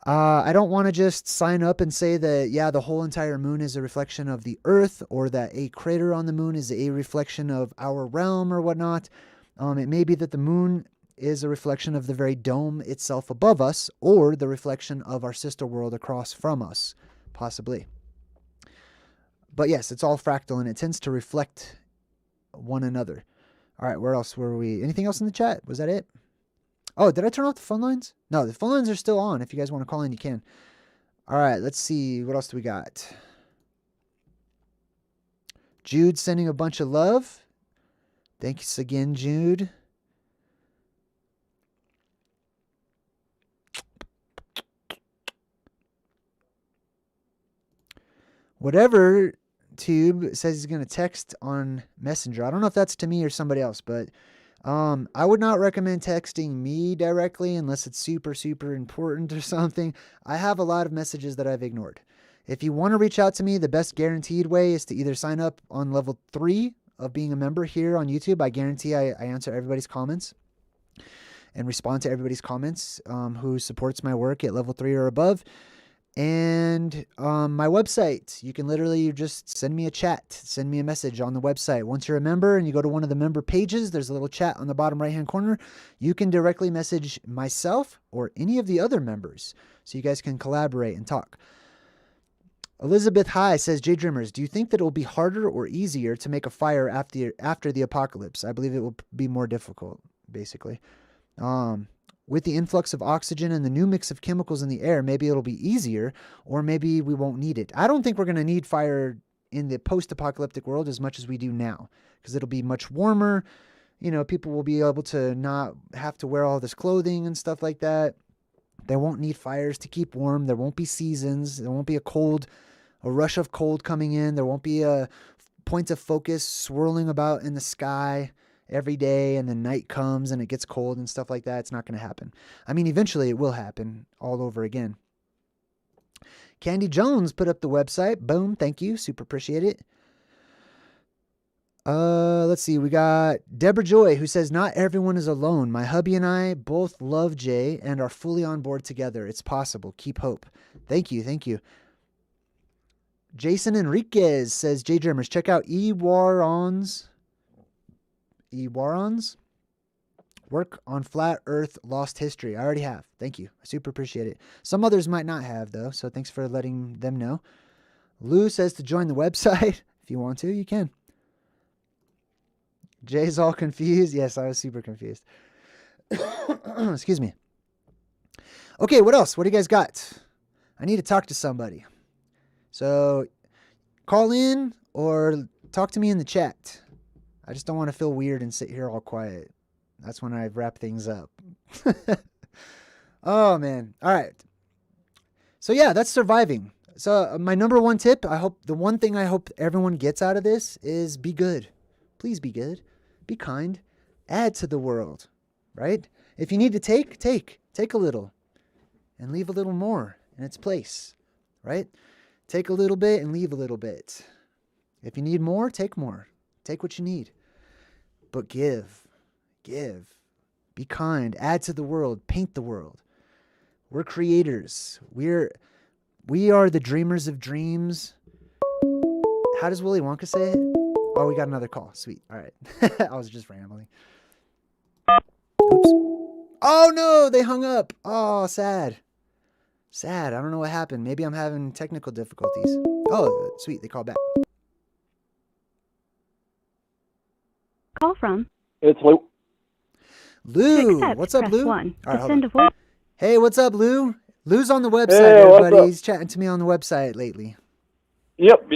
I don't want to just sign up and say that, yeah, the whole entire moon is a reflection of the Earth, or that a crater on the moon is a reflection of our realm or whatnot. It may be that the moon is a reflection of the very dome itself above us, or the reflection of our sister world across from us, possibly. But yes, it's all fractal, and it tends to reflect one another. All right, where else were we? Anything else in the chat? Was that it? Oh, did I turn off the phone lines? No, the phone lines are still on. If you guys want to call in, you can. All right, let's see. What else do we got? Jude sending a bunch of love. Thanks again, Jude. Whatever Tube says he's going to text on Messenger. I don't know if that's to me or somebody else, but I would not recommend texting me directly unless it's super, super important or something. I have a lot of messages that I've ignored. If you want to reach out to me, the best guaranteed way is to either sign up on level 3 of being a member here on YouTube. I guarantee I answer everybody's comments and respond to everybody's comments who supports my work at level 3 or above. And my website, you can literally just send me a chat, send me a message on the website. Once you're a member and you go to one of the member pages, there's a little chat on the bottom right-hand corner. You can directly message myself or any of the other members so you guys can collaborate and talk. Elizabeth High says, JayDreamerZ, do you think that it will be harder or easier to make a fire after the apocalypse? I believe it will be more difficult, basically. With the influx of oxygen and the new mix of chemicals in the air, maybe it'll be easier, or maybe we won't need it. I don't think we're going to need fire in the post-apocalyptic world as much as we do now, because it'll be much warmer. You know, people will be able to not have to wear all this clothing and stuff like that. They won't need fires to keep warm. There won't be seasons. There won't be a rush of cold coming in. There won't be a point of focus swirling about in the sky every day, and then night comes and it gets cold and stuff like that. It's not going to happen. I mean, eventually it will happen all over again. Candy Jones put up the website. Boom. Thank you. Super appreciate it. Let's see. We got Deborah Joy, who says, not everyone is alone. My hubby and I both love Jay and are fully on board together. It's possible. Keep hope. Thank you. Thank you. Jason Enriquez says, JayDreamerZ, check out Ewaron's work on flat earth lost history. I already have. Thank you. I super appreciate it. Some others might not have, though, so thanks for letting them know. Lou says to join the website. If you want to, you can. Jay's all confused. Yes, I was super confused. Excuse me. Okay, what else? What do you guys got? I need to talk to somebody. So call in or talk to me in the chat. I just don't want to feel weird and sit here all quiet. That's when I wrap things up. Oh, man. All right. So, yeah, that's surviving. So my number one tip, the one thing I hope everyone gets out of this is be good. Please be good. Be kind. Add to the world, right? If you need to take a little and leave a little more in its place, right? Take a little bit and leave a little bit. If you need more, take more. Take what you need. But give. Be kind. Add to the world. Paint the world. We're creators. We are the dreamers of dreams. How does Willy Wonka say it? Oh, we got another call. Sweet. All right. I was just rambling. Oops. Oh, no. They hung up. Oh, sad. I don't know what happened. Maybe I'm having technical difficulties. Oh, sweet. They called back. Call from. It's Lou. Lou. Accept, What's up, press Lou? 1. All right, To send a voice. Hey, what's up, Lou? Lou's on the website, Hey, what's everybody. up? He's chatting to me on the website lately. Yep.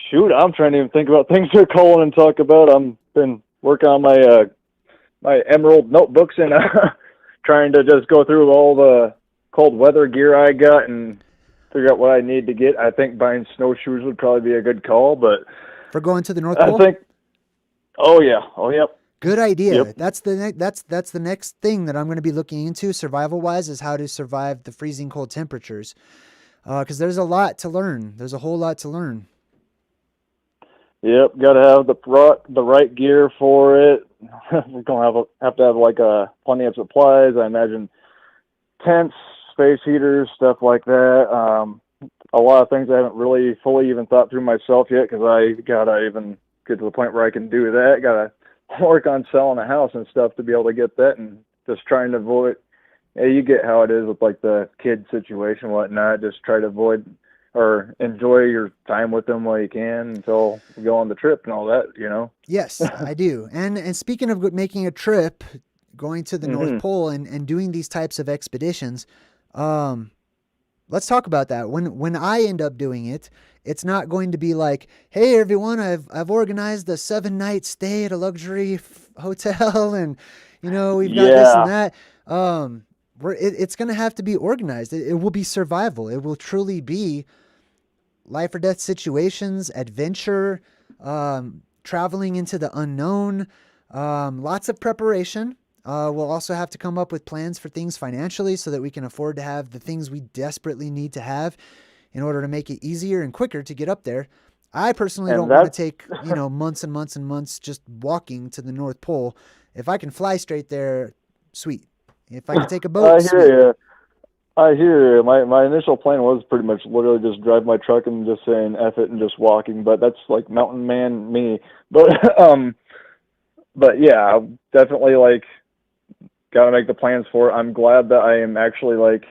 Shoot, I'm trying to even think about things to call and talk about. I've been working on my Emerald notebooks and trying to just go through all the cold weather gear I got and figure out what I need to get. I think buying snowshoes would probably be a good call, but For going to the North Pole? I think. Oh yeah. Oh yep. Good idea. Yep. That's the next thing that I'm going to be looking into survival-wise is how to survive the freezing cold temperatures. Because there's a lot to learn. There's a whole lot to learn. Yep. Got to have the right gear for it. We're gonna have to have like plenty of supplies. I imagine tents, space heaters, stuff like that. A lot of things I haven't really fully even thought through myself yet because I gotta even get to the point where I can do that. Gotta work on selling a house and stuff to be able to get that, and just trying to avoid. Yeah, you get how it is with like the kid situation, and whatnot. Just try to avoid or enjoy your time with them while you can until you go on the trip and all that. Yes, I do. And speaking of making a trip, going to the North Pole and doing these types of expeditions, let's talk about that. When I end up doing it, it's not going to be like, hey everyone, I've organized a 7-night stay at a luxury hotel, and we've got this and that. It's going to have to be organized. It will be survival. It will truly be life or death situations, adventure, traveling into the unknown, lots of preparation. We'll also have to come up with plans for things financially so that we can afford to have the things we desperately need to have in order to make it easier and quicker to get up there. I personally don't want to take, months and months and months just walking to the North Pole. If I can fly straight there, sweet. If I can take a boat, I hear you. My initial plan was pretty much literally just drive my truck and just saying F it and just walking, but that's like mountain man me. But but yeah, definitely like got to make the plans for it. I'm glad that I am actually like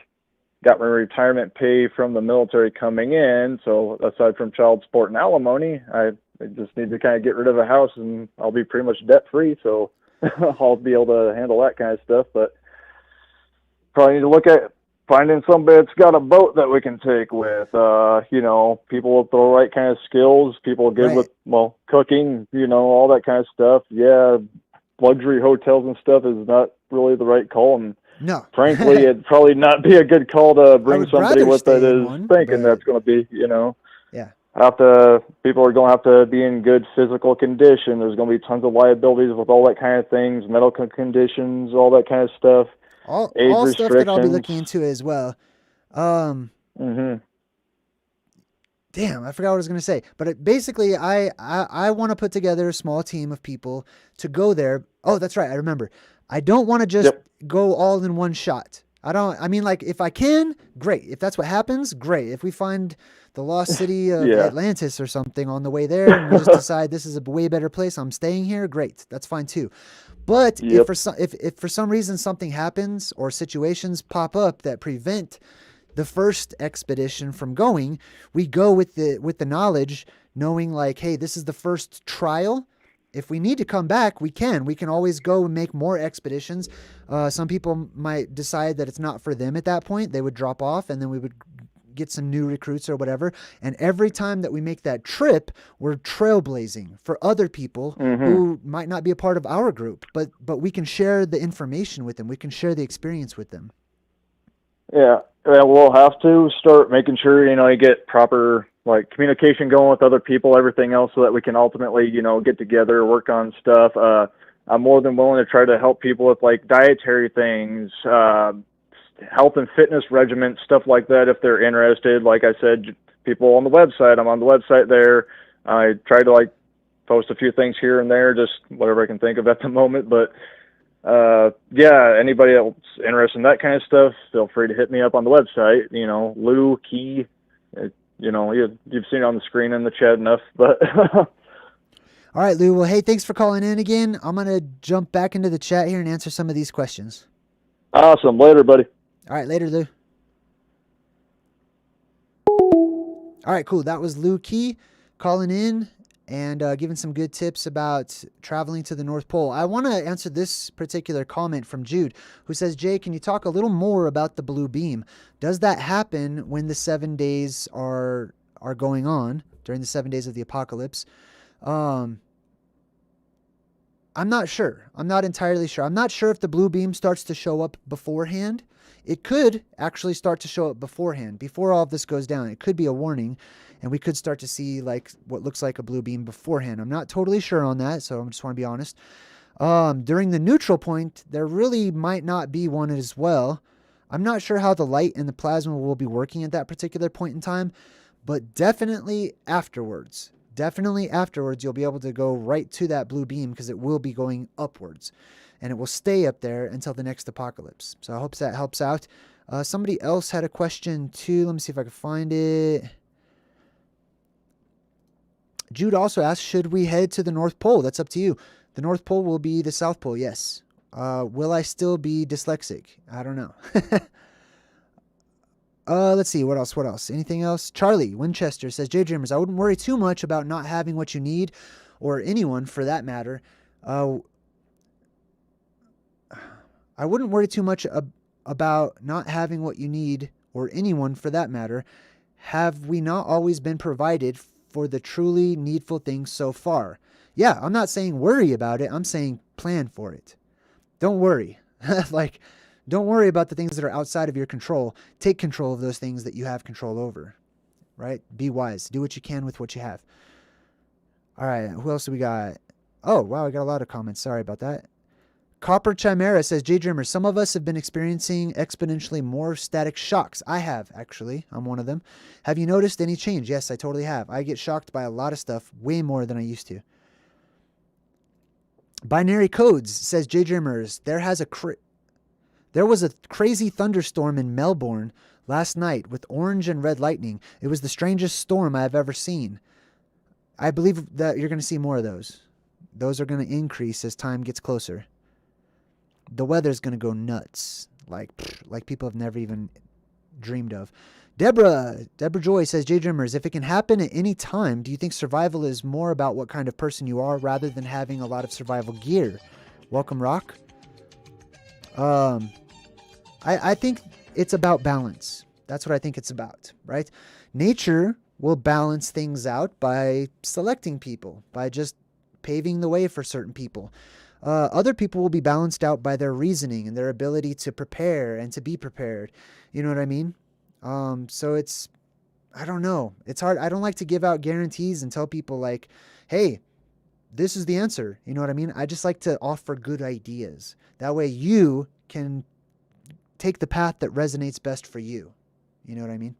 got my retirement pay from the military coming in. So aside from child support and alimony, I just need to kind of get rid of a house and I'll be pretty much debt free. So I'll be able to handle that kind of stuff. But probably need to look at finding somebody that's got a boat that we can take with, people with the right kind of skills, people good with, cooking, all that kind of stuff. Yeah, luxury hotels and stuff is not really the right call. And no, frankly, it'd probably not be a good call to bring somebody with that is thinking that's going to be, Yeah. People are going to have to be in good physical condition. There's going to be tons of liabilities with all that kind of things, medical conditions, all that kind of stuff. All stuff that I'll be looking into as well. Damn, I forgot what I was going to say. But basically, I want to put together a small team of people to go there. Oh, that's right. I remember. I don't want to just go all in one shot. If I can, great. If that's what happens, great. If we find the lost city of Atlantis or something on the way there and we just decide this is a way better place, I'm staying here, great. That's fine too. But if for some reason something happens or situations pop up that prevent the first expedition from going, we go with the knowledge, knowing like, hey, this is the first trial. If we need to come back, we can. We can always go and make more expeditions. Some people might decide that it's not for them at that point. They would drop off, and then we would get some new recruits or whatever. And every time that we make that trip, we're trailblazing for other people who might not be a part of our group, but we can share the information with them. We can share the experience with them. Yeah, we'll have to start making sure, you get proper like communication going with other people, everything else, so that we can ultimately, get together, work on stuff. I'm more than willing to try to help people with like dietary things, health and fitness regimens, stuff like that, if they're interested. Like I said, people on the website, I'm on the website there. I try to like post a few things here and there, just whatever I can think of at the moment. But anybody else interested in that kind of stuff, feel free to hit me up on the website. Lou Key, you've seen it on the screen in the chat enough, but all right, Lou. Well, hey, thanks for calling in again. I'm going to jump back into the chat here and answer some of these questions. Awesome. Later, buddy. All right, later, Lou. All right, cool. That was Lou Key calling in and giving some good tips about traveling to the North Pole. I want to answer this particular comment from Jude, who says, Jay, can you talk a little more about the blue beam? Does that happen when the 7 days are going on, during the 7 days of the apocalypse? I'm not sure. I'm not entirely sure. I'm not sure if the blue beam starts to show up beforehand. It could actually start to show up beforehand, before all of this goes down. It could be a warning, and we could start to see like what looks like a blue beam beforehand. I'm not totally sure on that, so I just want to be honest. During the neutral point, there really might not be one as well. I'm not sure how the light and the plasma will be working at that particular point in time, but definitely afterwards. Definitely afterwards, you'll be able to go right to that blue beam because it will be going upwards. And it will stay up there until the next apocalypse. So I hope that helps out. Somebody else had a question too. Let me see if I can find it. Jude also asks, should we head to the North Pole? That's up to you. The North Pole will be the South Pole, yes. Will I still be dyslexic? I don't know. Let's see. What else? What else? Anything else? Charlie Winchester says, JayDreamerZ, I wouldn't worry too much about not having what you need, or anyone for that matter. I wouldn't worry too much about not having what you need, or anyone for that matter. Have we not always been provided for the truly needful things so far? Yeah, I'm not saying worry about it. I'm saying plan for it. Don't worry. Like, don't worry about the things that are outside of your control. Take control of those things that you have control over, right? Be wise. Do what you can with what you have. All right, who else do we got? Oh, wow, I got a lot of comments. Sorry about that. Copper Chimera says, JayDreamerZ, some of us have been experiencing exponentially more static shocks. I have, actually. I'm one of them. Have you noticed any change? Yes, I totally have. I get shocked by a lot of stuff way more than I used to. Binary Codes says, JayDreamerZ, there was a crazy thunderstorm in Melbourne last night with orange and red lightning. It was the strangest storm I have ever seen. I believe that you're going to see more of those. Those are going to increase as time gets closer. The weather's going to go nuts, like people have never even dreamed of. Deborah Joy says, JayDreamerZ, if it can happen at any time, do you think survival is more about what kind of person you are rather than having a lot of survival gear? Welcome, Rock. I think it's about balance. That's what I think it's about, right? Nature will balance things out by selecting people, by just paving the way for certain people. Other people will be balanced out by their reasoning and their ability to prepare and to be prepared. You know what I mean? So it's, I don't know. It's hard. I don't like to give out guarantees and tell people like, hey, this is the answer. You know what I mean? I just like to offer good ideas. That way you can take the path that resonates best for you. You know what I mean?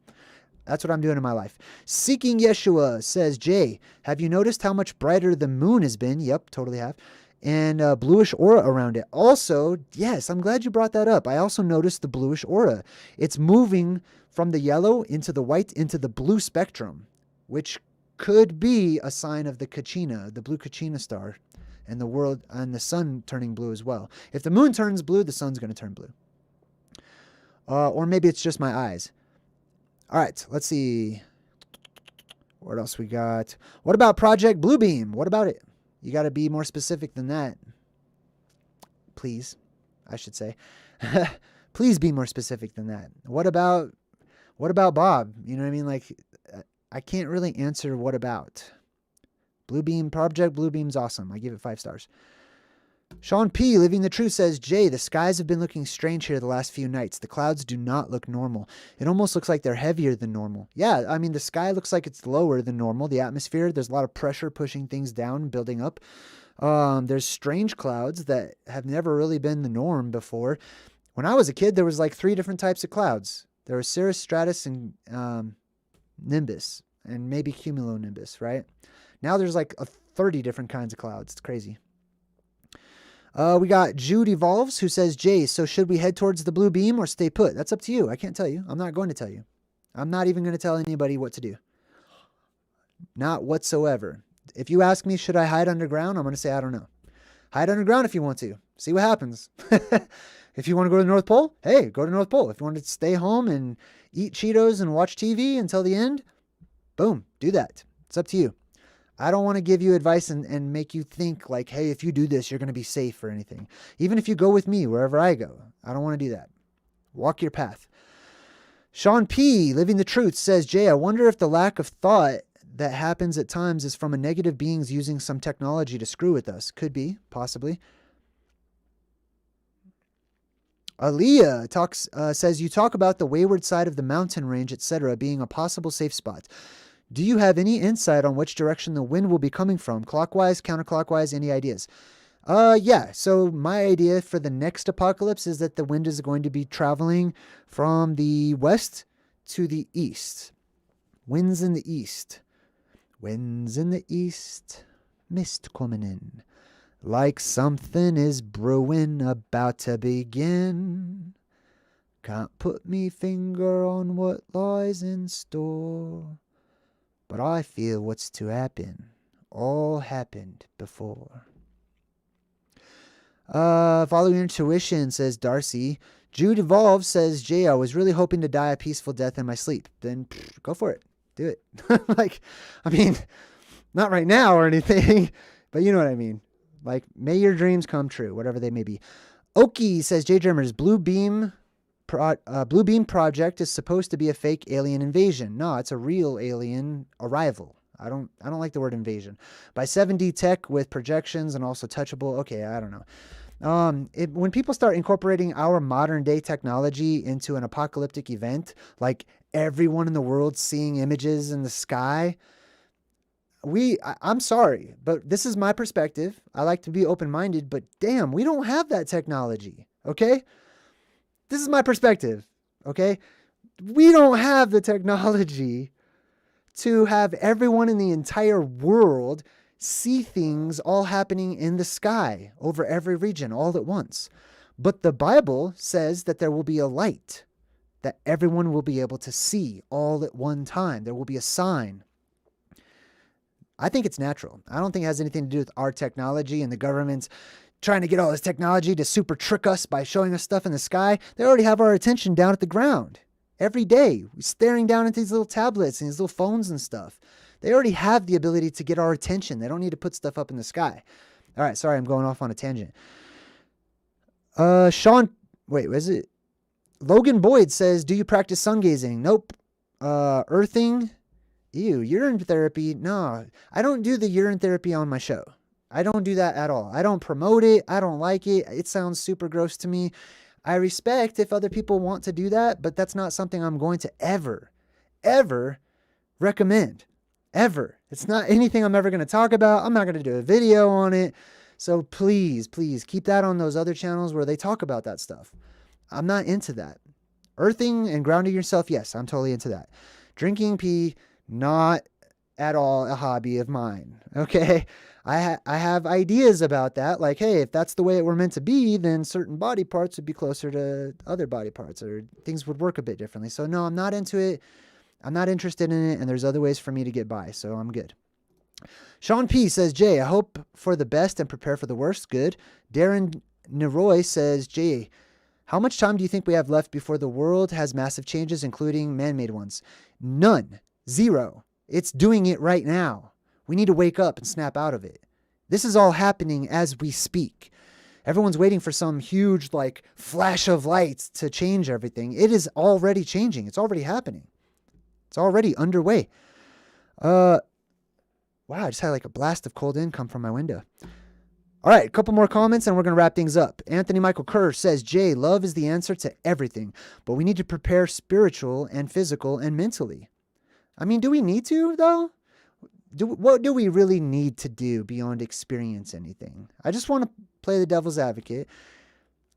That's what I'm doing in my life. Seeking Yeshua says, Jay, have you noticed how much brighter the moon has been? Yep, totally have. And bluish aura around it. Also, yes, I'm glad you brought that up. I also noticed the bluish aura. It's moving from the yellow into the white into the blue spectrum, which could be a sign of the Kachina, the blue Kachina star, and the world and the sun turning blue as well. If the moon turns blue, the sun's going to turn blue. Or maybe it's just my eyes. All right, let's see. What else we got? What about Project Bluebeam? What about it? You got to be more specific than that. Please, I should say. Please be more specific than that. What about Bob? You know what I mean? Like, I can't really answer what about. Bluebeam, Project Bluebeam's awesome. I give it 5 stars. Sean P. Living the Truth says, Jay, the skies have been looking strange here the last few nights. The clouds do not look normal. It almost looks like they're heavier than normal. Yeah, I mean, the sky looks like it's lower than normal. The atmosphere, there's a lot of pressure pushing things down and building up. There's strange clouds that have never really been the norm before. When I was a kid, there was like 3 different types of clouds. There was cirrus, stratus, and nimbus, and maybe cumulonimbus, right? Now there's like 30 different kinds of clouds. It's crazy. We got Jude Evolves who says, Jay, so should we head towards the blue beam or stay put? That's up to you. I can't tell you. I'm not going to tell you. I'm not even going to tell anybody what to do. Not whatsoever. If you ask me, should I hide underground? I'm going to say, I don't know. Hide underground if you want to. See what happens. If you want to go to the North Pole, hey, go to the North Pole. If you want to stay home and eat Cheetos and watch TV until the end, boom, do that. It's up to you. I don't want to give you advice and make you think like, hey, if you do this, you're going to be safe or anything. Even if you go with me wherever I go, I don't want to do that. Walk your path. Sean P. Living the Truth says, Jay, I wonder if the lack of thought that happens at times is from a negative beings using some technology to screw with us. Could be, possibly. Aaliyah says, you talk about the wayward side of the mountain range, etc., being a possible safe spot. Do you have any insight on which direction the wind will be coming from? Clockwise, counterclockwise, any ideas? Yeah. So my idea for the next apocalypse is that the wind is going to be traveling from the west to the east. Winds in the east. Winds in the east. Mist coming in. Like something is brewing, about to begin. Can't put me finger on what lies in store. But I feel what's to happen. all happened before. Follow your intuition, says Darcy. Jude Evolve says, Jay, I was really hoping to die a peaceful death in my sleep. Then go for it. Do it. Like, I mean, not right now or anything, but you know what I mean. Like, may your dreams come true, whatever they may be. Oki says, JayDreamerZ, Blue Beam Project is supposed to be a fake alien invasion. No, it's a real alien arrival. I don't like the word invasion. By 7D tech with projections and also touchable. Okay, I don't know. When people start incorporating our modern day technology into an apocalyptic event, like everyone in the world seeing images in the sky, I'm sorry, but this is my perspective. I like to be open-minded, but damn, we don't have that technology. Okay. This is my perspective. Okay. We don't have the technology to have everyone in the entire world see things all happening in the sky over every region all at once. But the Bible says that there will be a light that everyone will be able to see all at one time. There will be a sign. I think it's natural. I don't think it has anything to do with our technology and the government's trying to get all this technology to super trick us by showing us stuff in the sky. They already have our attention down at the ground. Every day, we're staring down at these little tablets and these little phones and stuff. They already have the ability to get our attention. They don't need to put stuff up in the sky. All right, sorry, I'm going off on a tangent. Logan Boyd says, do you practice sun gazing? Nope. Earthing? Ew, urine therapy? No, I don't do the urine therapy on my show. I don't do that at all. I don't promote it. I don't like it. It sounds super gross to me. I respect if other people want to do that, but that's not something I'm going to ever recommend. Ever. It's not anything I'm ever going to talk about. I'm not going to do a video on it. So please keep that on those other channels where they talk about that stuff. I'm not into that. Earthing and grounding yourself, yes, I'm totally into that. Drinking pee, not at all a hobby of mine. Okay. I have ideas about that. Like, hey, if that's the way it were meant to be, then certain body parts would be closer to other body parts, or things would work a bit differently. So no, I'm not into it. I'm not interested in it. And there's other ways for me to get by. So I'm good. Sean P says, Jay, I hope for the best and prepare for the worst. Good. Darren Neroy says, Jay, how much time do you think we have left before the world has massive changes, including man-made ones? None. Zero. It's doing it right now. We need to wake up and snap out of it. This is all happening as we speak. Everyone's waiting for some huge flash of lights to change everything. It is already changing. It's already happening. It's already underway. Wow, I just had a blast of cold air come from my window. All right, a couple more comments and we're going to wrap things up. Anthony Michael Kerr says, Jay, love is the answer to everything, but we need to prepare spiritual and physical and mentally. I mean, do we need to, though? What do we really need to do beyond experience anything? I just want to play the devil's advocate.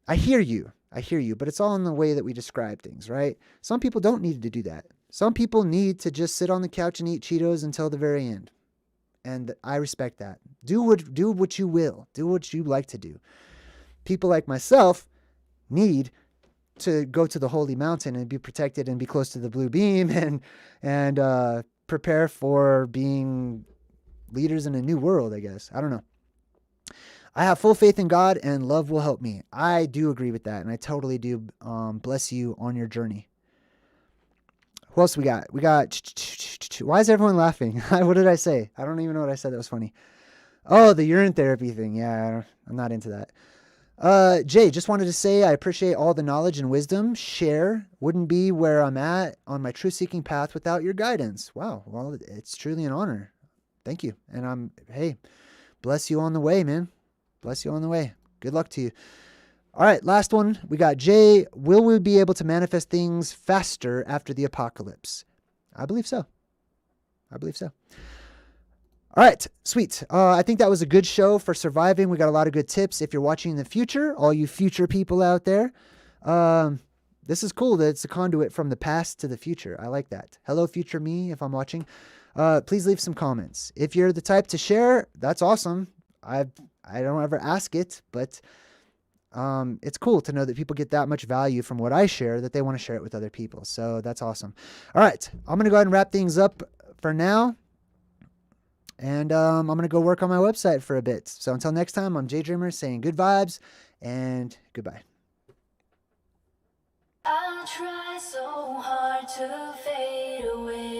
I hear you, but it's all in the way that we describe things, right? Some people don't need to do that. Some people need to just sit on the couch and eat Cheetos until the very end. And I respect that. Do what you will. Do what you like to do. People like myself need to go to the holy mountain and be protected and be close to the blue beam and prepare for being leaders in a new world, I guess. I don't know. I have full faith in God and love will help me. I do agree with that. And I totally do. Bless you on your journey. Who else we got? Why is everyone laughing? What did I say? I don't even know what I said that was funny. Oh, the urine therapy thing. Yeah, I'm not into that. Jay, just wanted to say I appreciate all the knowledge and wisdom. Share wouldn't be where I'm at on my truth-seeking path without your guidance. Wow. Well, it's truly an honor. Thank you. And hey, bless you on the way, man. Bless you on the way. Good luck to you. All right, last one. We got Jay. Will we be able to manifest things faster after the apocalypse? I believe so. All right, sweet. I think that was a good show for surviving. We got a lot of good tips. If you're watching in the future, all you future people out there, this is cool that it's a conduit from the past to the future. I like that. Hello, future me, if I'm watching. Please leave some comments. If you're the type to share, that's awesome. I don't ever ask it, but it's cool to know that people get that much value from what I share that they want to share it with other people. So that's awesome. All right, I'm going to go ahead and wrap things up for now. And I'm going to go work on my website for a bit. So until next time, I'm JayDreamerZ saying good vibes and goodbye. I'll try so hard to fade away.